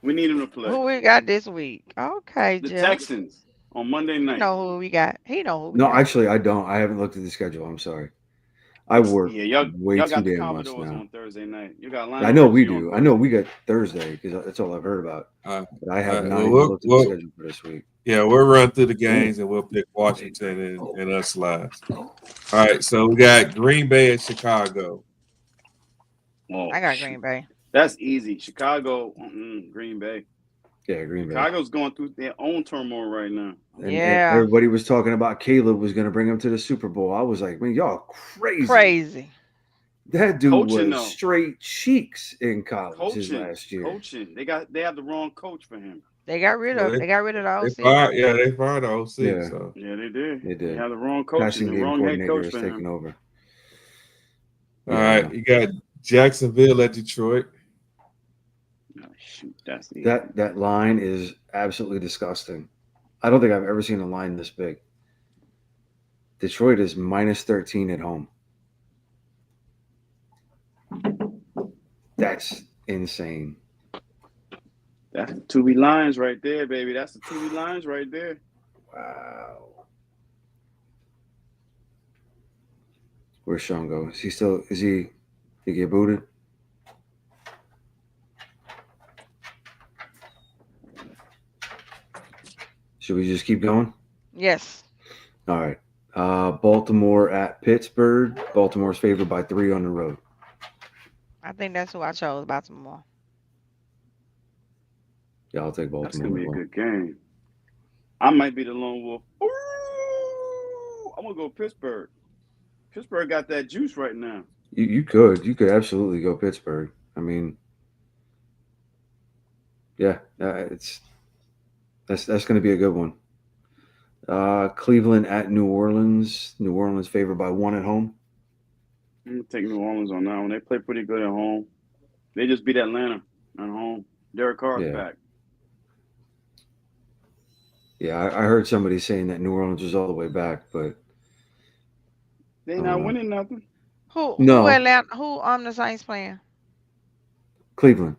We need him to play. Who we got this week? Okay, the Jeff. Texans on Monday night. You know who we got. He know who we No, got. actually, I don't. I haven't looked at the schedule. I'm sorry. I work y'all way too got the damn much Commodores now. on Thursday night. You got I know Lionel we Richie on do. I Thursday. know we got Thursday because that's all I've heard about. All But I have right. not Well, even looked at the schedule for this week. Yeah, we'll run through the games and we'll pick Washington and us last. All right, so we got Green Bay and Chicago. Oh, I got Green Bay. That's easy. Chicago, Green Bay. Yeah, Green Bay. Chicago's going through their own turmoil right now. And Yeah. everybody was talking about Caleb was going to bring him to the Super Bowl. I was like, man, y'all crazy. Crazy. That dude Coaching, was though. straight cheeks in college his last year. Coaching. They have the wrong coach for him. They got rid of the OC. They fired the OC. Yeah. So. Yeah, they did. They did. They have the wrong coach Passing and the game wrong head coordinator coach is for taking him. over. All right, you got Jacksonville at Detroit. Oh, shoot, that's easy. That line is absolutely disgusting. I don't think I've ever seen a line this big. Detroit is -13 at home. That's insane. That's the 2B Lions right there, baby. That's the 2B Lions right there. Wow. Where's Sean go? Is he get booted? Should we just keep going? Yes. All right. Baltimore at Pittsburgh. Baltimore's favored by 3 on the road. I think that's who I chose, Baltimore. Yeah, I'll take Baltimore. That's going to be a good game. I might be the lone wolf. Ooh, I'm going to go Pittsburgh. Pittsburgh got that juice right now. You could absolutely go Pittsburgh. I mean, yeah, that's going to be a good one. Cleveland at New Orleans. New Orleans favored by 1 at home. I'm going to take New Orleans on that one. They play pretty good at home. They just beat Atlanta at home. Derek Carr's back. Yeah, I heard somebody saying that New Orleans was all the way back, but they not winning nothing. Who the Saints playing? Cleveland.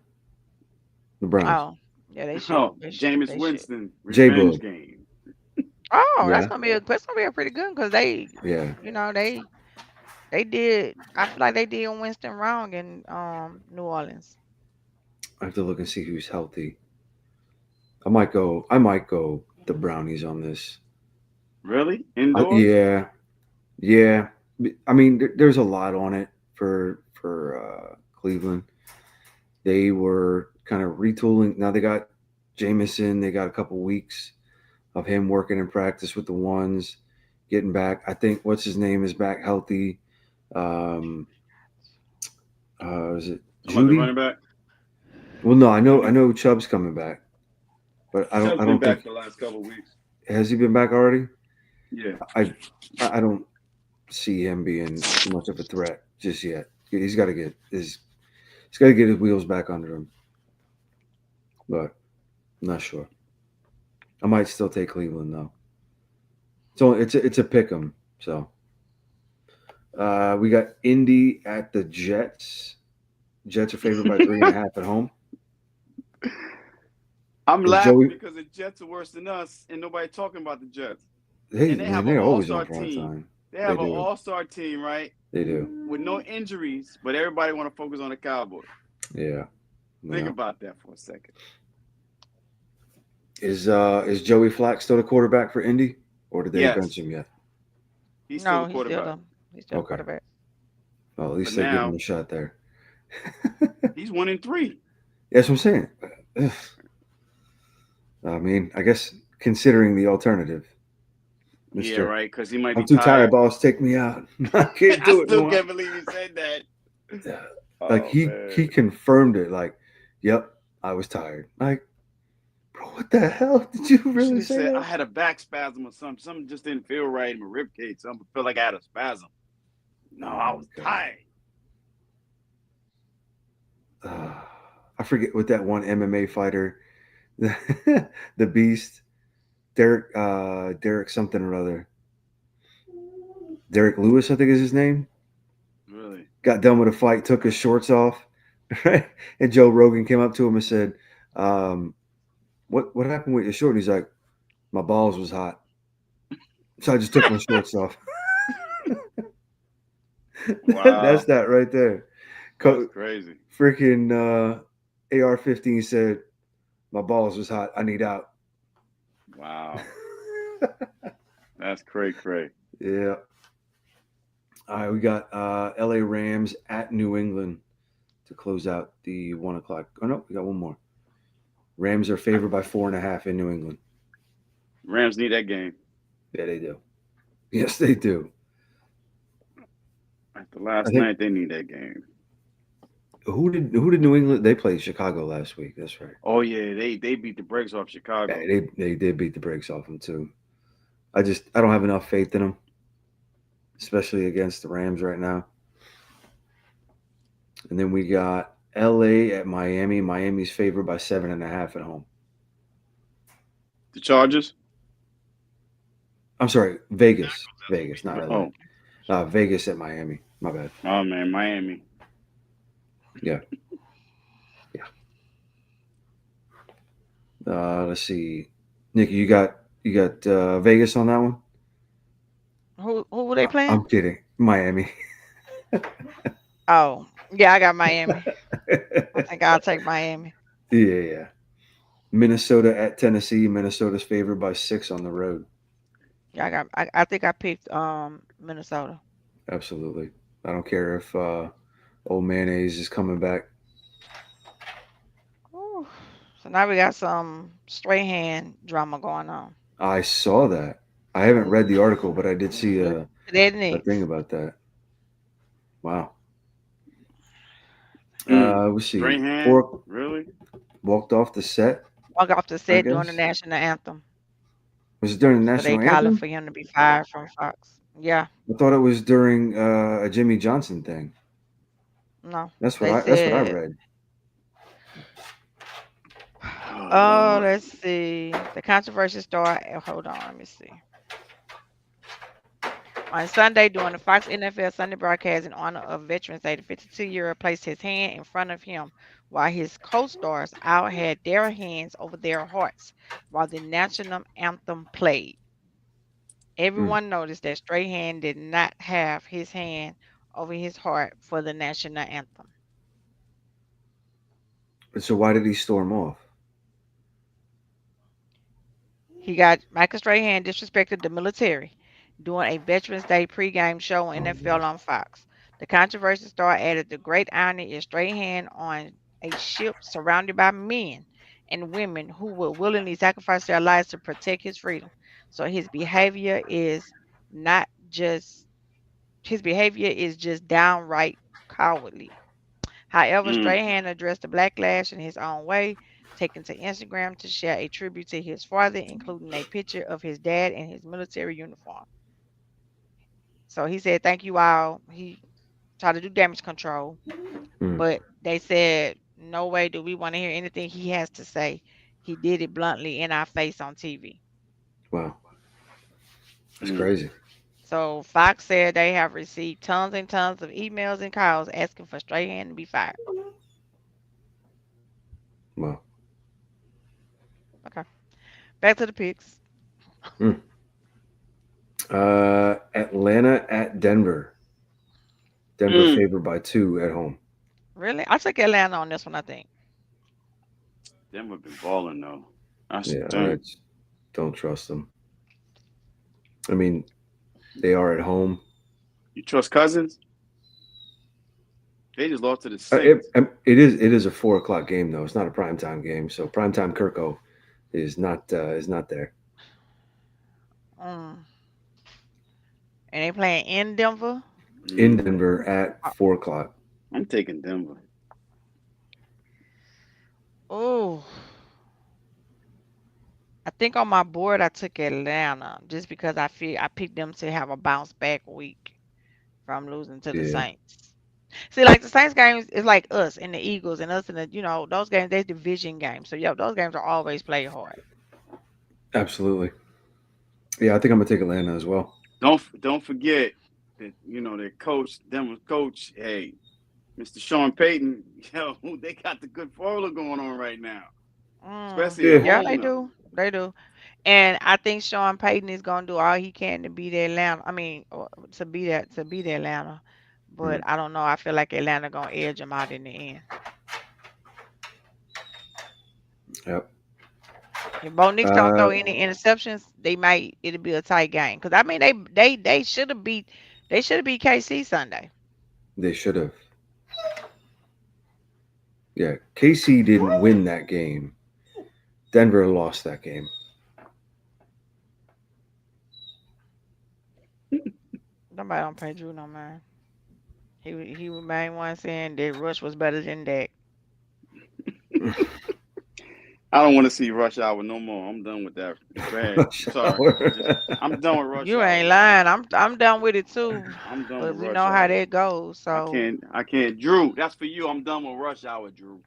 The Browns. Oh, yeah, they should. Jameis Winston revenge game. Oh, that's gonna be a pretty good because they did. I feel like they did Winston wrong in New Orleans. I have to look and see who's healthy. I might go the Brownies on this. Really? Indoors? Yeah. I mean, there's a lot on it for Cleveland. They were kind of retooling. Now they got Jameson. They got a couple weeks of him working in practice with the ones, getting back. I think what's his name is back healthy. Is it Judy? Running back? Well, no, I know Chubb's coming back, but I don't think back the last couple of weeks. Has he been back already? Yeah. I don't see him being too much of a threat just yet. He's got to get his wheels back under him. But I'm not sure. I might still take Cleveland though. So it's a pick 'em. So we got Indy at the Jets. Jets are favored by 3.5 at home. I'm laughing because the Jets are worse than us, and nobody talking about the Jets. They're always on prime time. They have an all-star team, right? They do. With no injuries, but everybody want to focus on the Cowboys. Yeah. Think about that for a second. Is Joey Flack still the quarterback for Indy, or did they bench him yet? He's still the quarterback. He's still the quarterback. Well, at least they give him a shot there. He's 1-3. That's what I'm saying. I mean, I guess considering the alternative. Yeah, right. Because he might be. I'm too tired, boss. Take me out. I can't do it. I still can't believe you said that. Like he confirmed it. Like, yep, I was tired. Like, bro, what the hell did you really say? That? I had a back spasm or something. Something just didn't feel right in my rib cage. Something felt like I had a spasm. No, I was tired. I forget what that one MMA fighter, the Beast, Derek something or other. Derek Lewis, I think is his name. Really? Got done with a fight, took his shorts off, right? And Joe Rogan came up to him and said, "What happened with your short?" And he's like, "My balls was hot, so I just took my shorts off." That's Wow, that right there. that's Co- crazy. Freaking AR-15 said, "My balls was hot. I need out." Wow, that's cray. Yeah. All right, we got LA Rams at New England to close out the 1 o'clock. Oh no, we got one more. Rams are favored by 4.5 in New England. Rams need that game. Yeah, they do. Yes, they do. After I last think night, they need that game. who did New England? They played Chicago last week. That's right. Oh yeah, they beat the brakes off Yeah, Chicago. they did beat the brakes off them too. I don't have enough faith in them, especially against the Rams right now. And then we got LA at Miami. Miami's favored by 7.5 at home. The Chargers. I'm sorry, Vegas. Vegas, not LA. Oh, Vegas at Miami. My bad. oh man, Miami. Yeah. Yeah. Let's see. Nikki, you got Vegas on that one? Who were they playing? I'm kidding. Miami. Oh, yeah, I got Miami. I think I'll take Miami. Yeah. Minnesota at Tennessee. Minnesota's favored by 6 on the road. Yeah, I think I picked Minnesota. Absolutely. I don't care if old mayonnaise is coming back. Ooh. So now we got some straight hand drama going on. I saw that. I haven't read the article, but I did see That a thing next. about that. Wow. Mm. Let's see. Straight hand, Four really? walked off the set, Walk off the I set during the guess. national anthem. Was it during the So they national calling anthem? for him to be fired from Fox. Yeah, I thought it was during a Jimmy Johnson thing. no. That's what They I said, read. Oh oh, Lord. let's see. The controversy started. Hold on, let me see. On Sunday, during the Fox NFL Sunday broadcast in honor of Veterans Day, the 52-year-old placed his hand in front of him while his co-stars all had their hands over their hearts while the national anthem played. Hmm. Everyone noticed that Strahan did not have his hand over his heart for the national anthem. So why did he storm off? He got Michael Strahan disrespected the military during a Veterans Day pregame show on NFL on Fox. The controversy star added the great irony is Strahan on a ship surrounded by men and women who would willingly sacrifice their lives to protect his freedom. So not just his behavior is just downright cowardly. However, Mm. Strahan addressed the backlash in his own way, taking to Instagram to share a tribute to his father, including a picture of his dad in his military uniform. So he said, "Thank you all." He tried to do damage control, Hmm. but they said, "No way do we want to hear anything he has to say." He did it bluntly in our face on TV. Wow, that's Mm. crazy. So Fox said they have received tons and tons of emails and calls asking for Strahan to be fired. Wow. Okay, back to the picks. Hmm. Atlanta at Denver. Denver Mm. favored by 2 at home. Really, I took Atlanta on this one. I think. Denver been balling though. That's the Yeah, I thing. just don't trust them. I mean, they are at home. You trust Cousins? They just lost to the Uh, It, Saints. it is a 4 o'clock game though. It's not a primetime game, so primetime Kirko is not there Mm. And they playing in Denver. in Mm. Denver at Uh, 4 o'clock. I'm taking Denver. Oh, I think on my board I took Atlanta just because I feel I picked them to have a bounce back week from losing to the Yeah, Saints. See, like the Saints games is like us and the Eagles and us and those games. They're division games, so yeah, those games are always played hard. absolutely. Yeah, I think I'm gonna take Atlanta as well. Don't forget that their coach, Denver's coach. Hey, Mr. Sean Payton. Yo, they got the good formula going on right now, especially at Yeah, Yeah, home they now. do. They do. And I think Sean Payton is gonna do all he can to beat Atlanta. I mean, to beat Atlanta. But I don't know. I feel like Atlanta gonna edge them out in the end. Yep. If Bo Nix don't Uh, throw any interceptions, it'll be a tight game. Cause I mean they should have beat KC Sunday. they should have. Yeah, KC didn't win that game. Denver lost that game. Nobody don't pay Drew no mind. He remained one saying that Rush was better than Dak. I don't want to see Rush Hour no more. I'm done with that. Go ahead. Sorry. I'm done with Rush You Hour. ain't lying. I'm done with it too. I'm done But with we Rush know how Hour. that goes. I So can't. Drew, that's for you. I'm done with Rush Hour, Drew.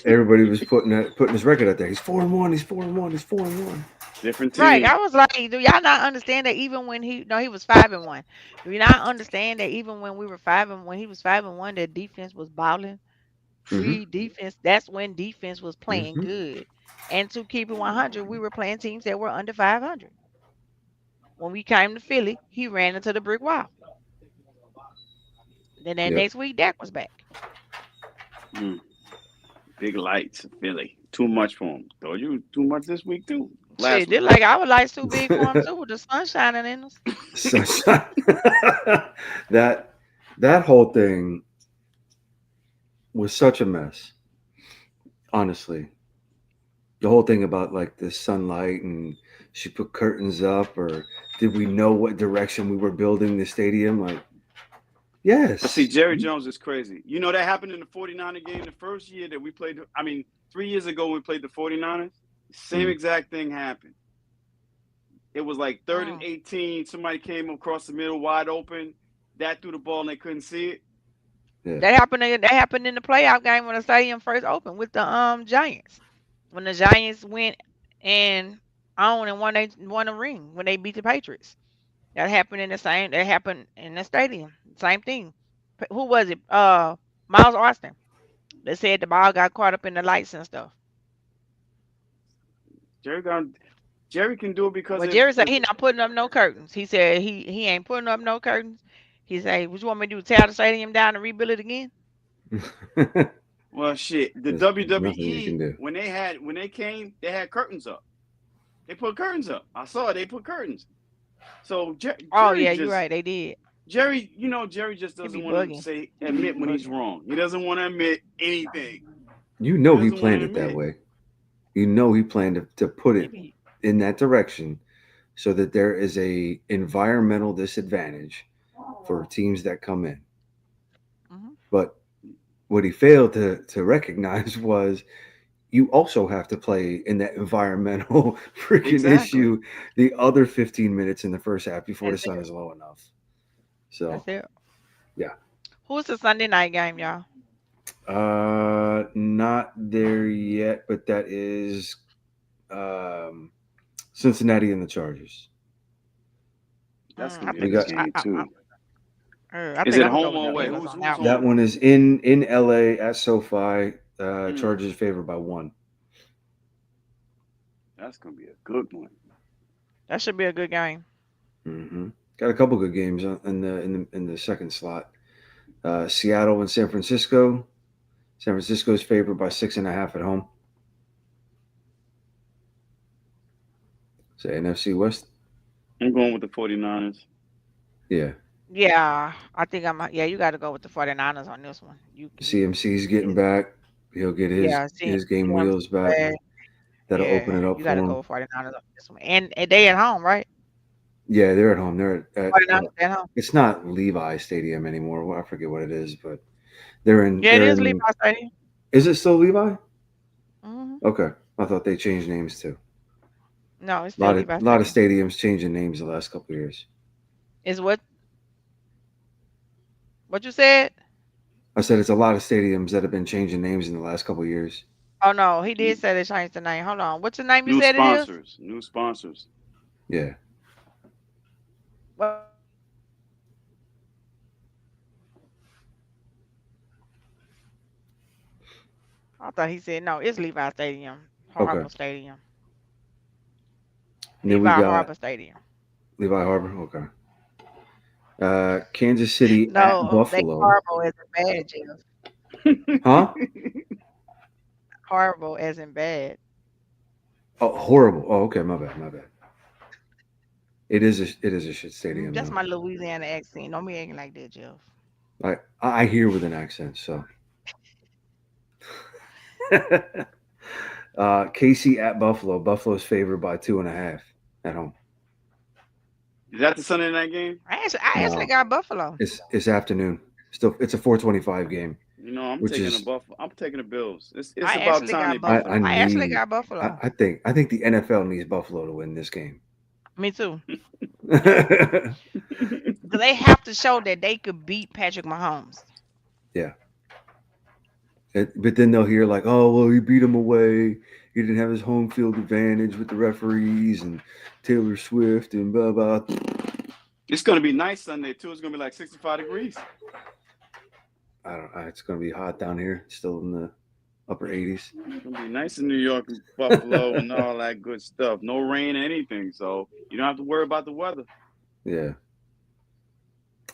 Everybody was putting his record out there. He's 4-1. He's 4-1. He's 4-1. Different right, team. I was like, do y'all not understand that even when he was 5-1? Do you not understand that even when we were when he was 5-1, that defense was balling? Mm-hmm. Free defense. That's when defense was playing Mm-hmm. good. And to keep it 100, we were playing teams that were under 500. When we came to Philly, he ran into the brick wall. Then that Yep. next week, Dak was back. Big lights, Philly. Too much for him. Told you too much this week too. Last Shit, they're week. like our lights too big for him too, with the sun shining in us. that whole thing was such a mess. Honestly, the whole thing about like the sunlight and she put curtains up, or did we know what direction we were building the stadium? Like, yes. But see, Jerry Jones is crazy. You know that happened in the 49er game the first year that we played. 3 years ago when we played the 49ers. Same exact thing happened. It was like 3rd and 18. Somebody came across the middle wide open. That threw the ball and they couldn't see it. Yeah. That happened in the playoff game when the stadium first opened with the Giants. When the Giants went and on and won a ring when they beat the Patriots. That happened in the stadium. Same thing. Who was it? Miles Austin. They said the ball got caught up in the lights and stuff. Jerry can do it because But Jerry said he not putting up no curtains. He said he ain't putting up no curtains. He said, "What you want me to do? Tear the stadium down and rebuild it again?" Well, shit. The There's nothing you can WWE do. when they came, they had curtains up. They put curtains up. I saw it. They put curtains. So Jerry you're right. They did. Jerry, Jerry just doesn't want to admit when he's wrong. He doesn't want to admit anything. He planned it that way. He planned to put it in that direction so that there is a environmental disadvantage for teams that come in. Mm-hmm. But what he failed to recognize was you also have to play in that environmental freaking issue the other 15 minutes in the first half before the sun is low enough. So that's it. Yeah. Who's the Sunday night game, y'all? Not there yet, but that is Cincinnati and the Chargers. That's gonna be a good game too. Is it home or away? Who's home? That one is in LA at SoFi. Chargers favored by 1. That's gonna be a good one. That should be a good game. Mm-hmm. Got a couple good games in the second slot. Seattle and San Francisco. San Francisco is favored by 6.5 at home. So NFC West. I'm going with the 49ers. Yeah. Yeah, I think you got to go with the 49ers on this one. CMC's getting back. He'll get his game wheels back. That'll open it up you for him. You got to go with 49ers on this one. And they at home, right? Yeah, they're at home. They're at 49ers at home. It's not Levi Stadium anymore. I forget what it is, but they're in. Yeah, it is Levi Stadium. Is it still Levi? Mm-hmm. Okay, I thought they changed names too. No, it's still Levi Stadium. A lot of stadiums changing names the last couple of years. Is what you said? I said it's a lot of stadiums that have been changing names in the last couple of years. Oh no, he did say they changed the name. Hold on, what's the name you New said sponsors. it is? New sponsors. Yeah. Well, I thought he said no. It's Levi Stadium, Harbor Stadium. Levi Harbor Stadium. Levi Harbor, okay. Kansas City at No, they Buffalo. horrible as in bad, Jeff. Huh? Horrible as in bad. Oh, horrible. Oh, okay. My bad. It is a shit stadium. That's Though. my Louisiana accent. Don't be acting like that, Jeff. I hear with an accent. So. KC at Buffalo. Buffalo's favored by 2.5 at home. Is that the Sunday night game? I actually got Buffalo. It's afternoon. Still, it's a 4:25 game. You know, I'm taking the Bills. It's I about actually time. got Buffalo. I actually got Buffalo. I think the NFL needs Buffalo to win this game. Me too. Because they have to show that they could beat Patrick Mahomes. Yeah. But then they'll hear like, oh, well, he beat him away. He didn't have his home field advantage with the referees and Taylor Swift and blah, blah. It's going to be nice Sunday, too. It's going to be like 65 degrees. I don't know. It's going to be hot down here. Still in the upper 80s. It's going to be nice in New York and Buffalo and all that good stuff. No rain or anything, so you don't have to worry about the weather. Yeah.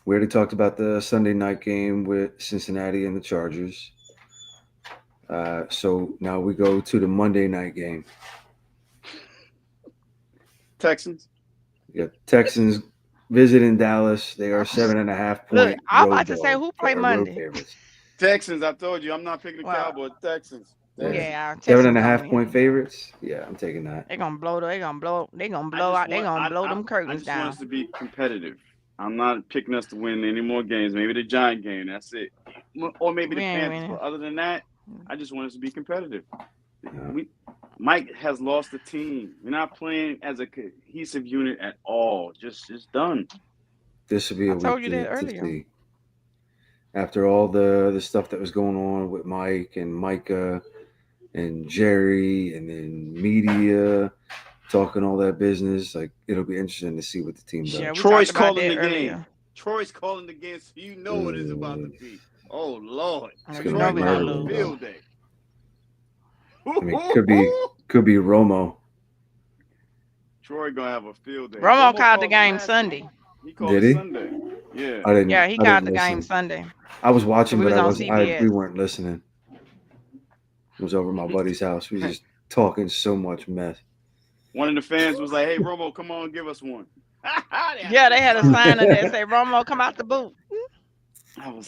We already talked about the Sunday night game with Cincinnati and the Chargers. So now we go to the Monday night game. Texans. Yeah, Texans visiting Dallas. They are 7.5 point. Look, I'm about to say who played Monday. Texans. I told you, I'm not picking the Cowboys. Texans. Yeah, 7.5 point favorites. Yeah, I'm taking that. They're gonna blow them curtains I just down. want us to be competitive. I'm not picking us to win any more games. Maybe the Giant game. That's it. Or maybe the Panthers. But other than that, I just want us to be competitive. Yeah. Mike has lost the team. We're not playing as a cohesive unit at all. Just done. This would be a I told you that earlier. See. After all the stuff that was going on with Mike and Micah and Jerry and then media talking all that business, like it'll be interesting to see what the team does. Yeah, Troy's calling the game. Troy's calling the game, so you know what it's about to be. Oh Lord, Troy gonna have a field day. I mean, could be Romo. Troy gonna have a field day. Romo called the game Sunday. He called it Sunday. Yeah. Yeah, he called the game Sunday. I was watching, So but we weren't listening. It was over my buddy's house. We were just talking so much mess. One of the fans was like, "Hey, Romo, come on, give us one." Yeah, they had a sign that said, "Romo, come out the booth."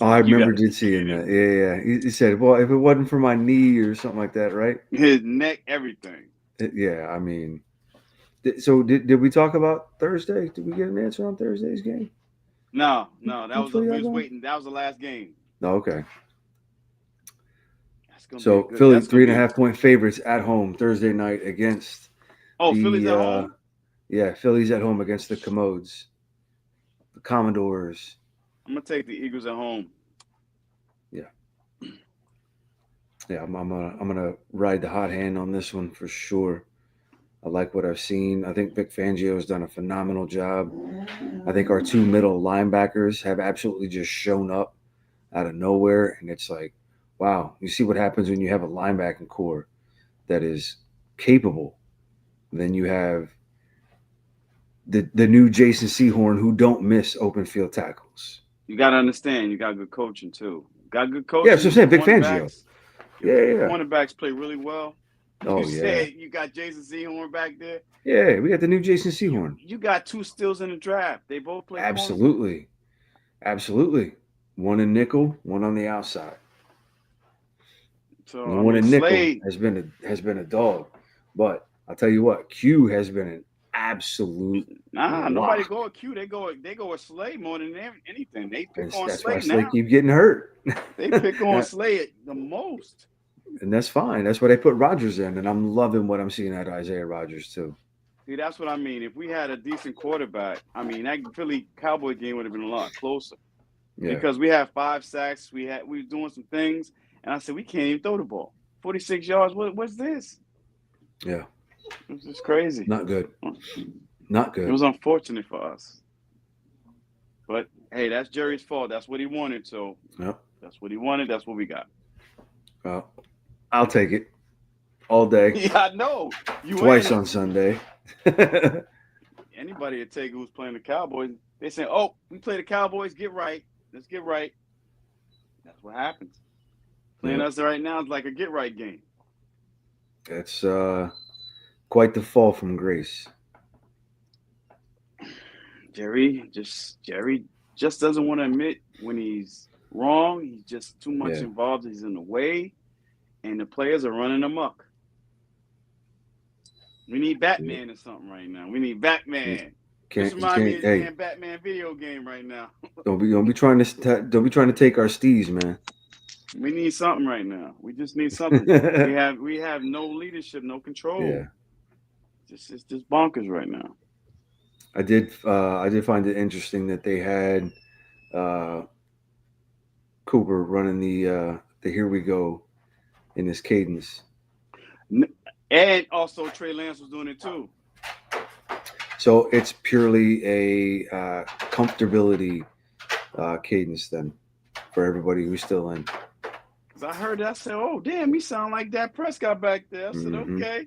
I remember seeing that. Yeah. He said, "Well, if it wasn't for my knee or something like that, right?" His neck, everything. Yeah, I mean, so did we talk about Thursday? Did we get an answer on Thursday's game? No, that was we was waiting. That was the last game. Oh, okay. So Philly 3.5 point favorites at home Thursday night against. Philly's at home. Yeah, Philly's at home against the Commodes, the Commodores. I'm gonna take the Eagles at home. Yeah, I'm gonna ride the hot hand on this one for sure. I like what I've seen. I think Vic Fangio has done a phenomenal job. I think our two middle linebackers have absolutely just shown up out of nowhere, and it's like, wow, you see what happens when you have a linebacking core that is capable. Then you have the new Jason Sehorn who don't miss open field tackles. You got to understand, you got good coaching too. Got good coaching. Yeah, so I'm saying Vic Fangio. Yeah. Cornerbacks play really well. Oh, said you got Jason Sehorn back there. Yeah, we got the new Jason Sehorn. You got two steals in the draft. They both play. Absolutely. One in nickel, one on the outside. So one in nickel has been a dog, but I'll tell you what, Q has been an absolute. Nobody go with Q. They go with Slay more than anything. They pick on Slay now. That's why Slay keep getting hurt. They pick on Slay the most. And that's fine. That's why they put Rodgers in, and I'm loving what I'm seeing out of Isaiah Rodgers too. See, that's what I mean. If we had a decent quarterback, I mean, that Philly Cowboy game would have been a lot closer. Yeah. Because we had 5 sacks, we were doing some things, and I said we can't even throw the ball. 46 yards. What's this? Yeah, it's just crazy. Not good. It was unfortunate for us. But hey, that's Jerry's fault. That's what he wanted. So that's what he wanted. That's what we got. Well, I'll take it all day. Yeah, I know. Twice on Sunday. And anybody would take who's playing the Cowboys. They say, "Oh, we play the Cowboys. Get right. Let's get right." That's what happens. Playing Yeah. us right now is like a get right game. It's quite the fall from grace. Jerry just doesn't want to admit when he's wrong. He's just too much Yeah. involved. He's in the way, and the players are running amok. We need Batman or something right now. We need Batman. This reminds me of the damn Batman video game right now. Don't be trying to take our steez, man. We need something right now. We just need something. we have no leadership, no control. Yeah. It's just bonkers right now. I did find it interesting that they had Cooper running the "Here We Go" in his cadence, and also Trey Lance was doing it too. So it's purely a comfortability cadence then for everybody who's still in. Cause I heard that, I said, "Oh damn, he sound like Dak Prescott back there." I said, "Okay."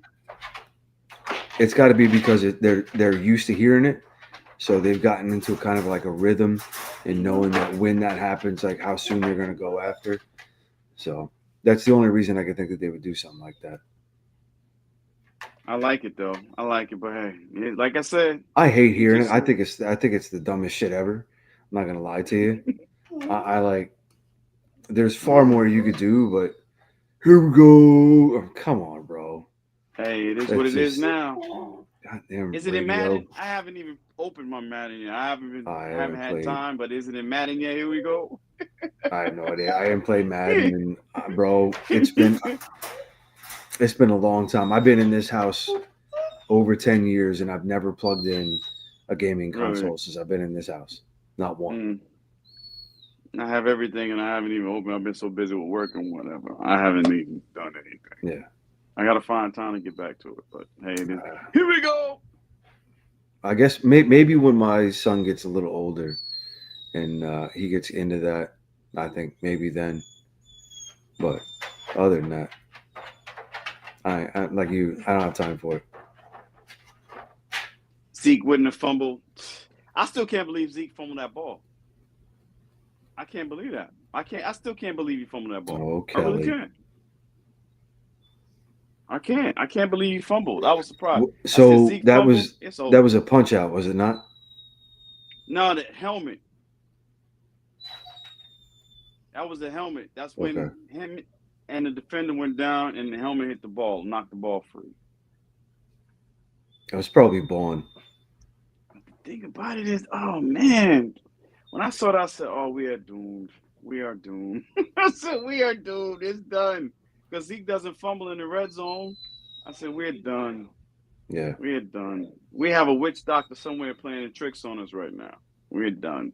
It's got to be because they're used to hearing it, so they've gotten into kind of like a rhythm and knowing that when that happens, like how soon they're going to go after. So that's the only reason I can think that they would do something like that. I like it though. I like it, but hey, like I said, I hate hearing it. I think it's the dumbest shit ever. I'm not gonna lie to you. I like. There's far more you could do, but here we go. Oh, come on, bro. Hey, it is what it is now. Goddamn. Is it in Madden? I haven't even opened my Madden yet. I haven't had time, but is it in Madden yet? Here we go. I have no idea. I haven't played Madden, and bro, it's been a long time. I've been in this house over 10 years, and I've never plugged in a gaming console since I've been in this house. Not one. I have everything, and I haven't even opened. I've been so busy with work and whatever. I haven't even done anything. Yeah. I got to find time to get back to it. But, hey, here we go. I guess maybe when my son gets a little older and he gets into that, I think maybe then. But other than that, I like you, I don't have time for it. Zeke wouldn't have fumbled. I still can't believe Zeke fumbled that ball. I can't believe that. I still can't believe he fumbled that ball. Oh, Kelly. I really can't. I can't believe he fumbled. I was surprised. So that was a punch out, was it not? No, the helmet. That was the helmet. That's when him and the defender went down and the helmet hit the ball, knocked the ball free. It was probably Bond. The thing about it is, oh man, when I saw that, I said, "Oh, we are doomed. We are doomed." I said, "We are doomed. It's done." Because Zeke doesn't fumble in the red zone. I said, "We're done. Yeah, we're done. We have a witch doctor somewhere playing tricks on us right now. We're done."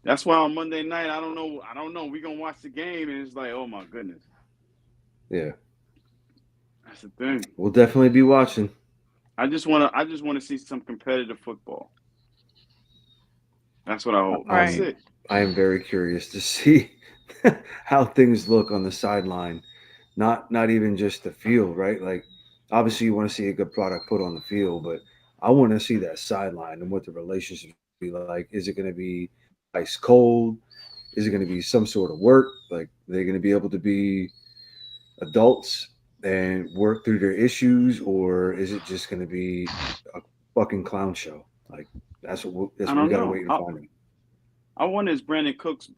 That's why on Monday night, I don't know. We're gonna watch the game and it's like, oh my goodness. Yeah. That's the thing. We'll definitely be watching. I just wanna see some competitive football. That's what I hope. That's it. I am very curious to see how things look on the sideline. Not even just the field, right? Like obviously you want to see a good product put on the field, but I want to see that sideline and what the relationship will be like. Is it going to be ice cold? Is it going to be some sort of work? Like they're going to be able to be adults and work through their issues, or is it just going to be a fucking clown show? Like that's what we got to wait and find out. I wonder is Brandon Cooks.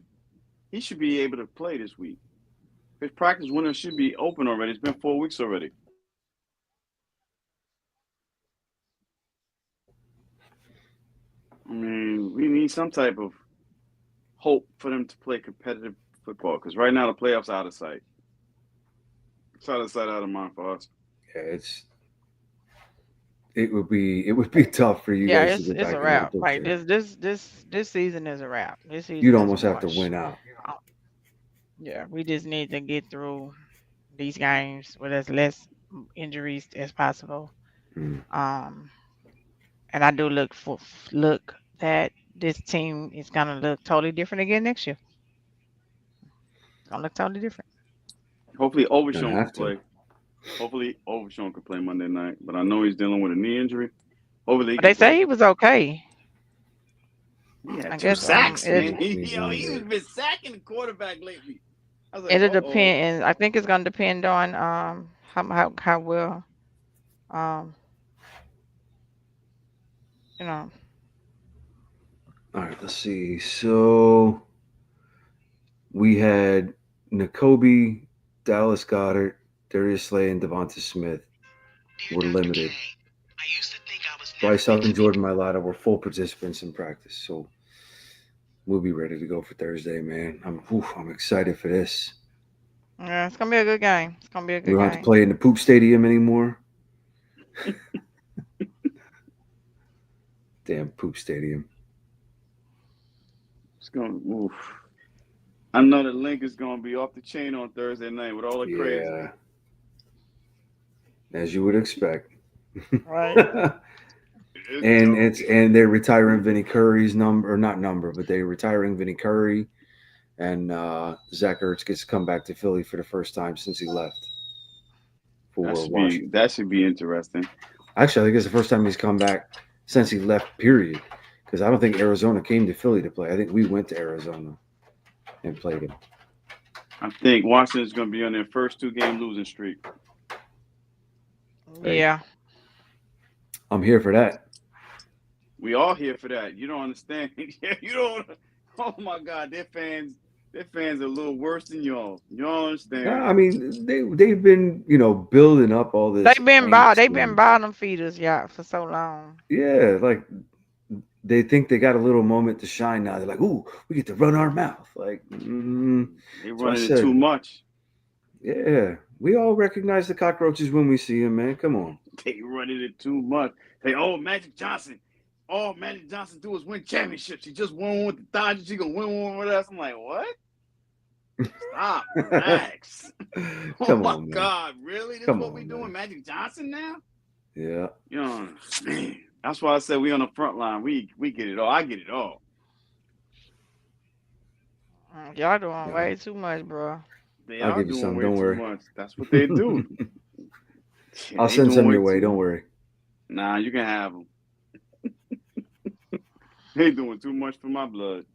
He should be able to play this week. His practice window should be open already. It's been 4 weeks already. I mean, we need some type of hope for them to play competitive football because right now the playoffs are out of sight. It's out of sight, out of mind for us. Yeah, it would be tough for you guys to get back. It's a wrap. Like this season is a wrap. This season you'd almost have to win out. Yeah, we just need to get through these games with as less injuries as possible. And I do look that this team is gonna look totally different again next year. It's gonna look totally different. Hopefully Overshown will play. Hopefully, Overshawn can play Monday night, but I know he's dealing with a knee injury. Hopefully, he But can they say play. he was okay. He had I two guess sacks, man. He's He's limited. been sacking the quarterback lately. I was like, it'll oh. depend. I think it's gonna depend on how well um you know. All right, let's see. So we had N'Kobe, Dallas Goddard, Darius Slay, and Devonta Smith were limited. Bryce Huff and Jordan Mailata were full participants in practice, so we'll be ready to go for Thursday, man. I'm excited for this. Yeah, it's gonna be a good game. It's gonna be a We good don't have to game. play in the poop stadium anymore. Damn poop stadium. It's going. Oof. I know the link is going to be off the chain on Thursday night with all the crazy. Yeah, as you would expect. Right. and they're retiring Vinny Curry's number, or not number, but they're retiring Vinny Curry, and Zach Ertz gets to come back to Philly for the first time since he left for Washington. That should be interesting. Actually, I think it's the first time he's come back since he left. Period. Because I don't think Arizona came to Philly to play. I think we went to Arizona and played him. I think Washington's going to be on their first 2-game losing streak. Hey. Yeah. I'm here for that. We all here for that. You don't understand. You don't. Oh my God, their fans are a little worse than y'all. You don't understand. I mean, they've been building up all this. They've been bottom feeders, for so long. Yeah, like they think they got a little moment to shine now. They're like, "Ooh, we get to run our mouth." Like they running it too much. Yeah, we all recognize the cockroaches when we see them, man. Come on. They running it too much. Hey, Magic Johnson. All Magic Johnson do is win championships. He just won one with the Dodgers. He gonna win one with us. I'm like, what? Stop, relax. Come on, man. God, really? This is what we doing, Magic Johnson now? Yeah. Man, that's why I said we on the front line. We get it all. I get it all. Y'all doing way too much, bro. I'll give you some. Don't worry. Much. That's what they do. I'll send some your way. Don't worry. Nah, you can have them. They doing too much for my blood.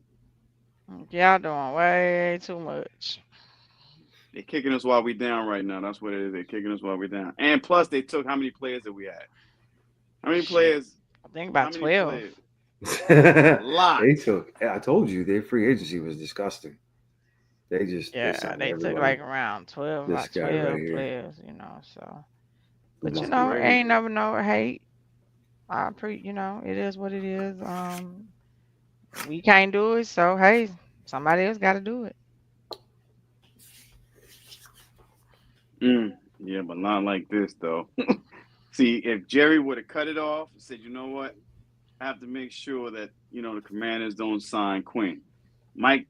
Y'all doing way too much. They're kicking us while we down right now. That's what it is. They're kicking us while we're down. And plus, they took how many players that we had? How many players? I think about 12. A lot. They took. I told you, their free agency was disgusting. They just they took like around 12, about 12 players, So, but ain't never no hate. It is what it is. We can't do it, so hey, somebody else got to do it. Yeah, but not like this though. See, if Jerry would have cut it off and said, you know what, I have to make sure that the Commanders don't sign Quinn. Mike,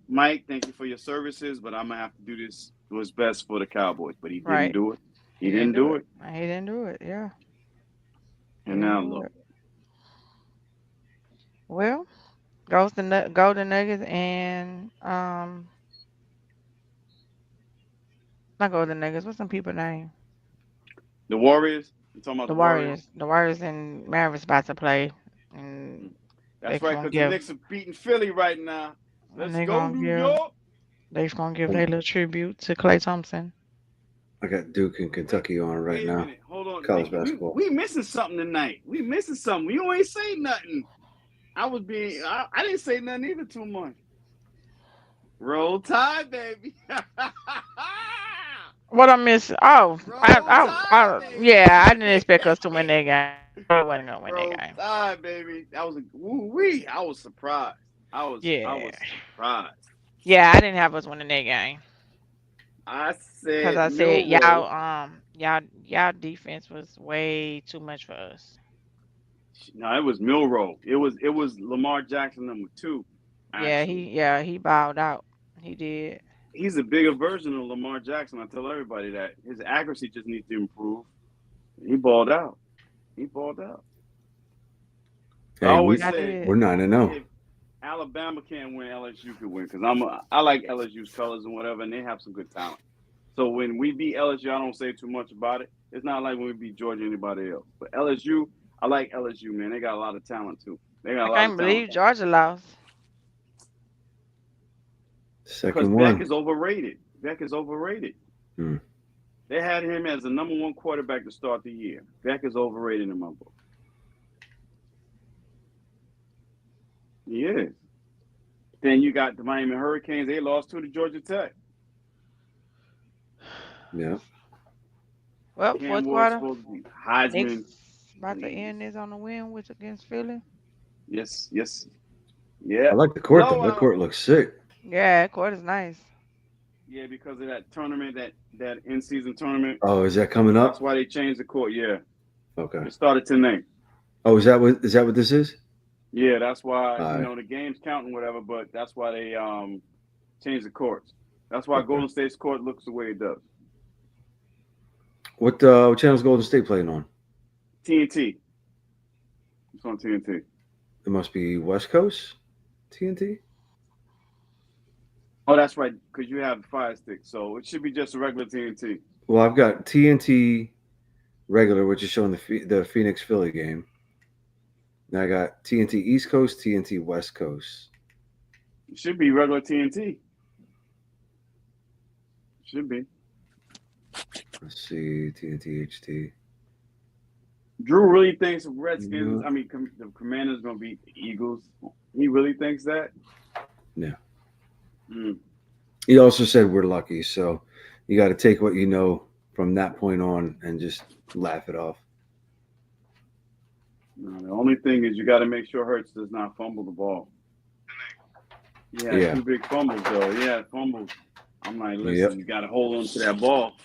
thank you for your services, but I'm gonna have to do this what's best for the Cowboys. But he didn't do it. He didn't do it. He didn't do it. Yeah. And now look. Well, Golden Nuggets and not Golden Nuggets. What's some people's name? The Warriors. You talking about the Warriors? The Warriors and Mavericks about to play. And that's right, because the Knicks are beating Philly right now. Let's go, New York. They're gonna give their little tribute to Klay Thompson. I got Duke and Kentucky on right now. Hold on. College basketball. We missing something tonight. We missing something. You ain't say nothing. I didn't say nothing either too much. Roll Tide, baby. What I missed? Oh, I didn't expect us to win that game. I wasn't gonna win that game. Tide, baby. That was woo-wee. I was surprised. I was surprised. Yeah, I didn't have us winning that game. I said because I said y'all defense was way too much for us. No, it was Milroe. It was Lamar Jackson #2. Actually. He bowed out. He did. He's a bigger version of Lamar Jackson. I tell everybody that his accuracy just needs to improve. He balled out. Hey, I always say we're 9-0. If Alabama can't win, LSU could win because I like LSU's colors and whatever, and they have some good talent. So when we beat LSU, I don't say too much about it. It's not like when we beat Georgia or anybody else. But LSU, I like LSU, man. They got a lot of talent too. They got I a lot can't of talent. believe Georgia lost. Because Second Beck one. is overrated. Beck is overrated. Hmm. They had him as the #1 quarterback to start the year. Beck is overrated in my book. He is. Then you got the Miami Hurricanes. They lost to Georgia Tech. Yeah. Well, Cam fourth Ward's quarter. supposed to be Heisman. Knicks about to end this on a win with against Philly. Yes. Yeah. I like the court though. That Blowout. court looks sick. Yeah, that court is nice. Yeah, because of that tournament, that in-season tournament. Oh, is that coming up? That's why they changed the court. Yeah. Okay. It started tonight. Oh, is that what this is? Yeah, that's why All right. the game's counting whatever, but that's why they changed the courts. That's why Golden State's court looks the way it does. What channel's Golden State playing on? TNT. It's on TNT. It must be West Coast TNT. Oh, that's right, because you have the Fire Stick, so it should be just a regular TNT. Well, I've got TNT regular, which is showing the Phoenix Philly game. Now I got TNT East Coast, TNT West Coast. It should be regular TNT. Should be. Let's see, TNT HT. Drew really thinks the Redskins, the Commanders going to beat the Eagles. He really thinks that? Yeah. Mm. He also said we're lucky, so you got to take what you know from that point on and just laugh it off. No, the only thing is you got to make sure Hurts does not fumble the ball. Yeah, 2 big fumbles, though. Yeah, fumbles. I'm like, listen, you got to hold on to that ball.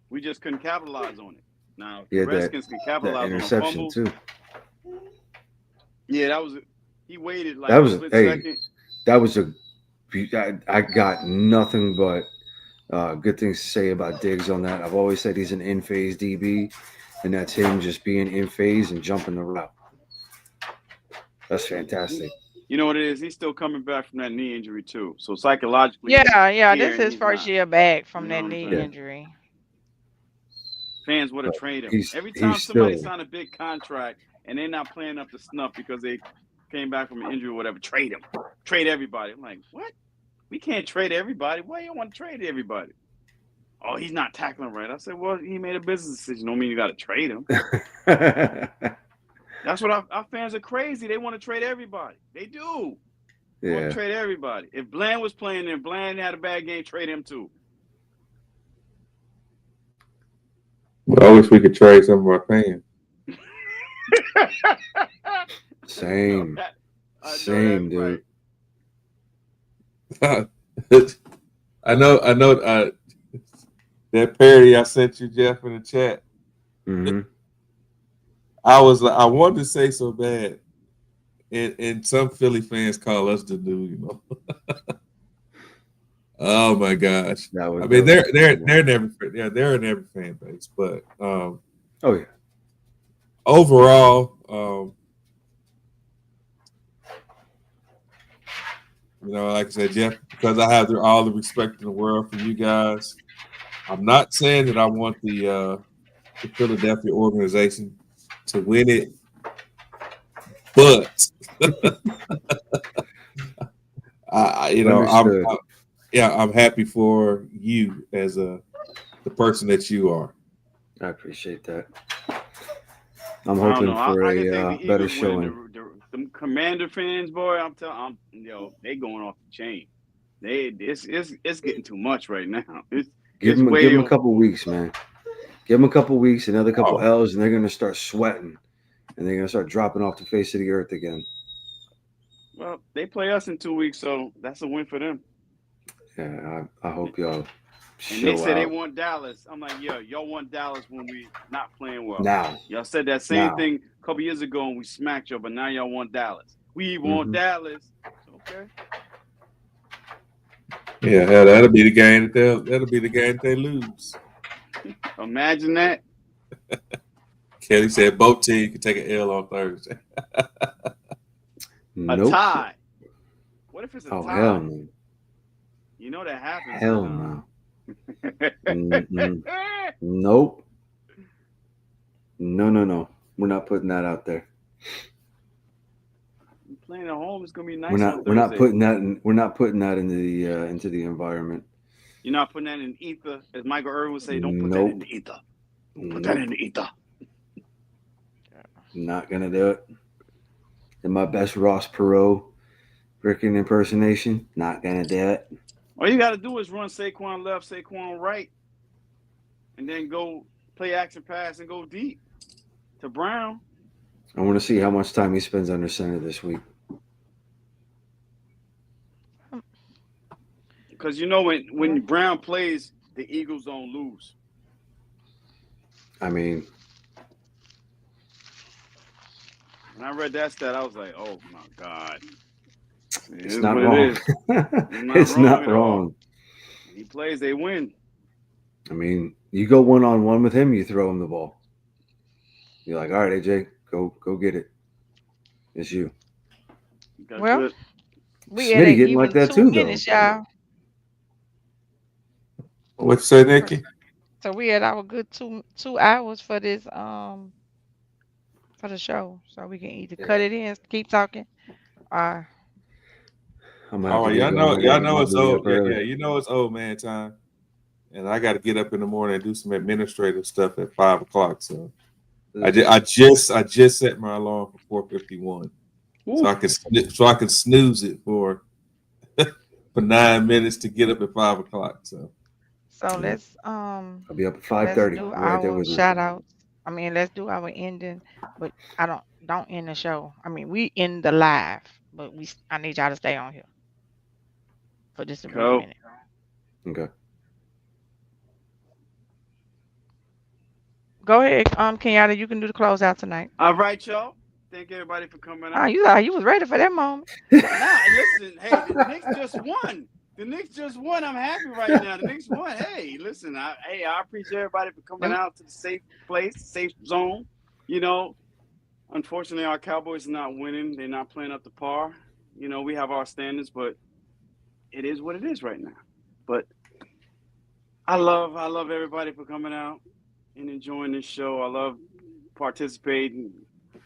We just couldn't capitalize on it. Now, the Redskins can capitalize on interception fumbles. too. Yeah, he waited like a second. That was I got nothing but good things to say about Diggs on that. I've always said he's an in-phase DB, and that's him just being in phase and jumping the route. That's fantastic. You know what it is? He's still coming back from that knee injury too. So psychologically, this is his first year back from that knee injury. Fans would have traded him. Every time somebody signed a big contract and they're not playing up to snuff because they came back from an injury or whatever, trade him. Trade everybody. I'm like, what? We can't trade everybody. Why you want to trade everybody? Oh, he's not tackling right. I said, well, he made a business decision. Don't mean you got to trade him. That's what our fans are crazy. They want to trade everybody. They do. They want to trade everybody. If Bland was playing and Bland had a bad game, trade him too. I wish we could trade some of our fans. Same, dude. I know. That parody I sent you, Jeff, in the chat. Mm-hmm. I wanted to say so bad, and some Philly fans call us the new, Oh my gosh! They're in every fan base, but overall, like I said, Jeff, because I have all the respect in the world for you guys. I'm not saying that I want the Philadelphia organization to win it, but I'm happy for you as the person that you are. I appreciate that. I'm hoping for a better showing. The Commander fans, boy, they going off the chain. It's getting too much right now. Give them a couple weeks, man. Give them a couple weeks, another couple L's, and they're going to start sweating, and they're going to start dropping off the face of the earth again. Well, they play us in 2 weeks, so that's a win for them. Yeah, I hope y'all And they said they want Dallas. I'm like, y'all want Dallas when we not playing well. Now. Y'all said that same thing a couple years ago, and we smacked y'all, but now y'all want Dallas. We want Dallas. Okay. Yeah, that'll be the game that they lose. Imagine that. Kelly said both teams can take an L on Thursday. Nope. A tie. What if it's a tie? Oh, hell no. You know that happens. Hell no. Nope. No. We're not putting that out there. Playing at home is gonna be nice. We're on not Thursday. putting that in. We're not putting that into the environment. You're not putting that in ether, as Michael Irvin would say. Don't put that in the ether. Put that in the ether. Not gonna do it. In my best Ross Perot freaking impersonation. Not gonna do it. All you got to do is run Saquon left, Saquon right, and then go play action pass and go deep to Brown. I want to see how much time he spends under center this week. Because you know when Brown plays, the Eagles don't lose. I mean, when I read that stat, I was like, "Oh my God, it's not wrong. It's not wrong. He plays, they win. I mean, you go 1-on-1 with him, you throw him the ball. You're like, all right, AJ, go get it. It's you. Well, we Smitty had getting even like that 2 too, minutes, though. y'all. What you say, Nikki? So we had our good 2 hours for this for the show. So we can either cut it in, keep talking, or I'm gonna have to Y'all get going. know it's old. Yeah, you know it's old man time. And I got to get up in the morning and do some administrative stuff at 5 o'clock. So I just set my alarm for 4:51, so I can snooze it for 9 minutes to get up at 5 o'clock. So let's I'll be up at let's 5:30. do Right there our with you. shout outs. I mean, let's do our ending, but I don't end the show. I mean, we end the live, but I need y'all to stay on here for just a brief minute. Okay. Go ahead, Kenyatta. You can do the closeout tonight. All right, y'all. Thank everybody for coming out. You was ready for that moment. Nah, listen. Hey, the Knicks just won. The Knicks just won. I'm happy right now. The Knicks won. Hey, listen. I appreciate everybody for coming out to the safe place, safe zone. You know, unfortunately, our Cowboys are not winning. They're not playing up to par. You know, we have our standards, but it is what it is right now. But I love everybody for coming out and enjoying this show. I love participating,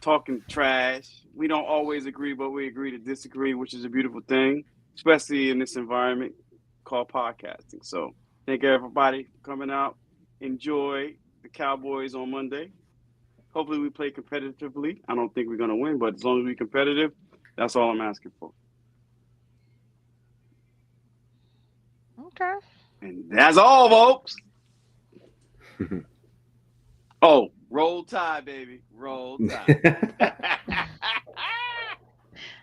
talking trash. We don't always agree, but we agree to disagree, which is a beautiful thing, especially in this environment called podcasting. So thank everybody for coming out. Enjoy the Cowboys on Monday. Hopefully we play competitively. I don't think we're going to win, but as long as we're competitive, that's all I'm asking for. Okay. And that's all, folks. Oh, roll Tide, baby. Roll Tide.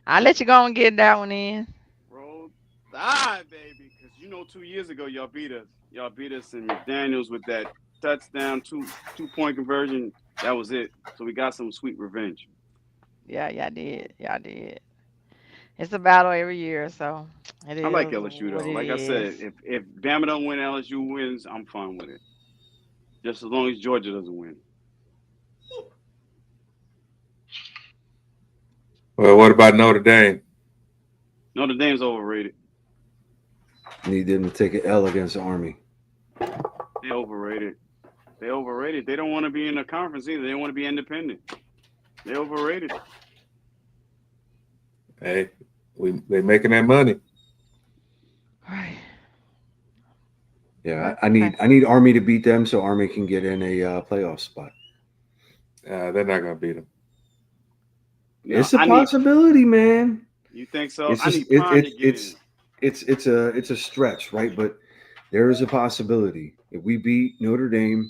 I'll let you go and get that one in. Roll Tide, baby. Because 2 years ago, y'all beat us. Y'all beat us in McDaniels with that touchdown, two-point conversion. That was it. So we got some sweet revenge. Yeah, y'all did. It's a battle every year, so it is. I like LSU, though. Like I said, if Bama don't win, LSU wins, I'm fine with it. Just as long as Georgia doesn't win. Well, what about Notre Dame? Notre Dame's overrated. Need them to take an L against the Army. They overrated. They don't want to be in a conference either. They want to be independent. They overrated. Hey, they making that money. Right. Yeah, I need Army to beat them so Army can get in a playoff spot. They're not gonna beat them. No, it's a possibility, man. You think so? It's just, it's a stretch, right? But there is a possibility. If we beat Notre Dame,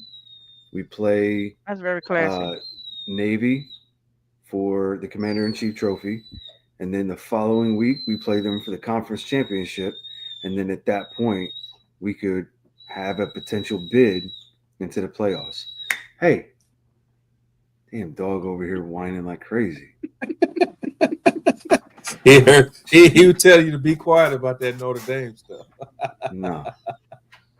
we play that's very classy. Navy for the Commander-in-Chief trophy, and then the following week we play them for the conference championship, and then at that point we could have a potential bid into the playoffs. Hey, damn dog over here whining like crazy. He would tell you to be quiet about that Notre Dame stuff. No.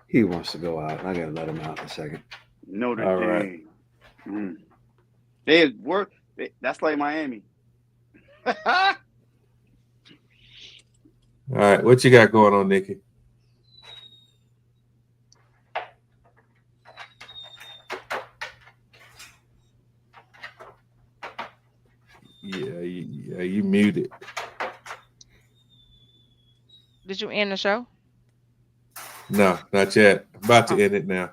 He wants to go out. I gotta let him out in a second. Notre Dame. Right. They work. That's like Miami. All right, what you got going on, Nikki? you muted. Did you end the show? No, not yet. I'm about to end it now.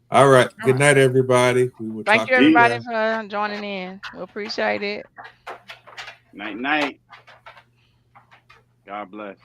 All right. Good night, everybody. We will Thank talk you, to you everybody, guys. for joining in. We appreciate it. Night, night. God bless.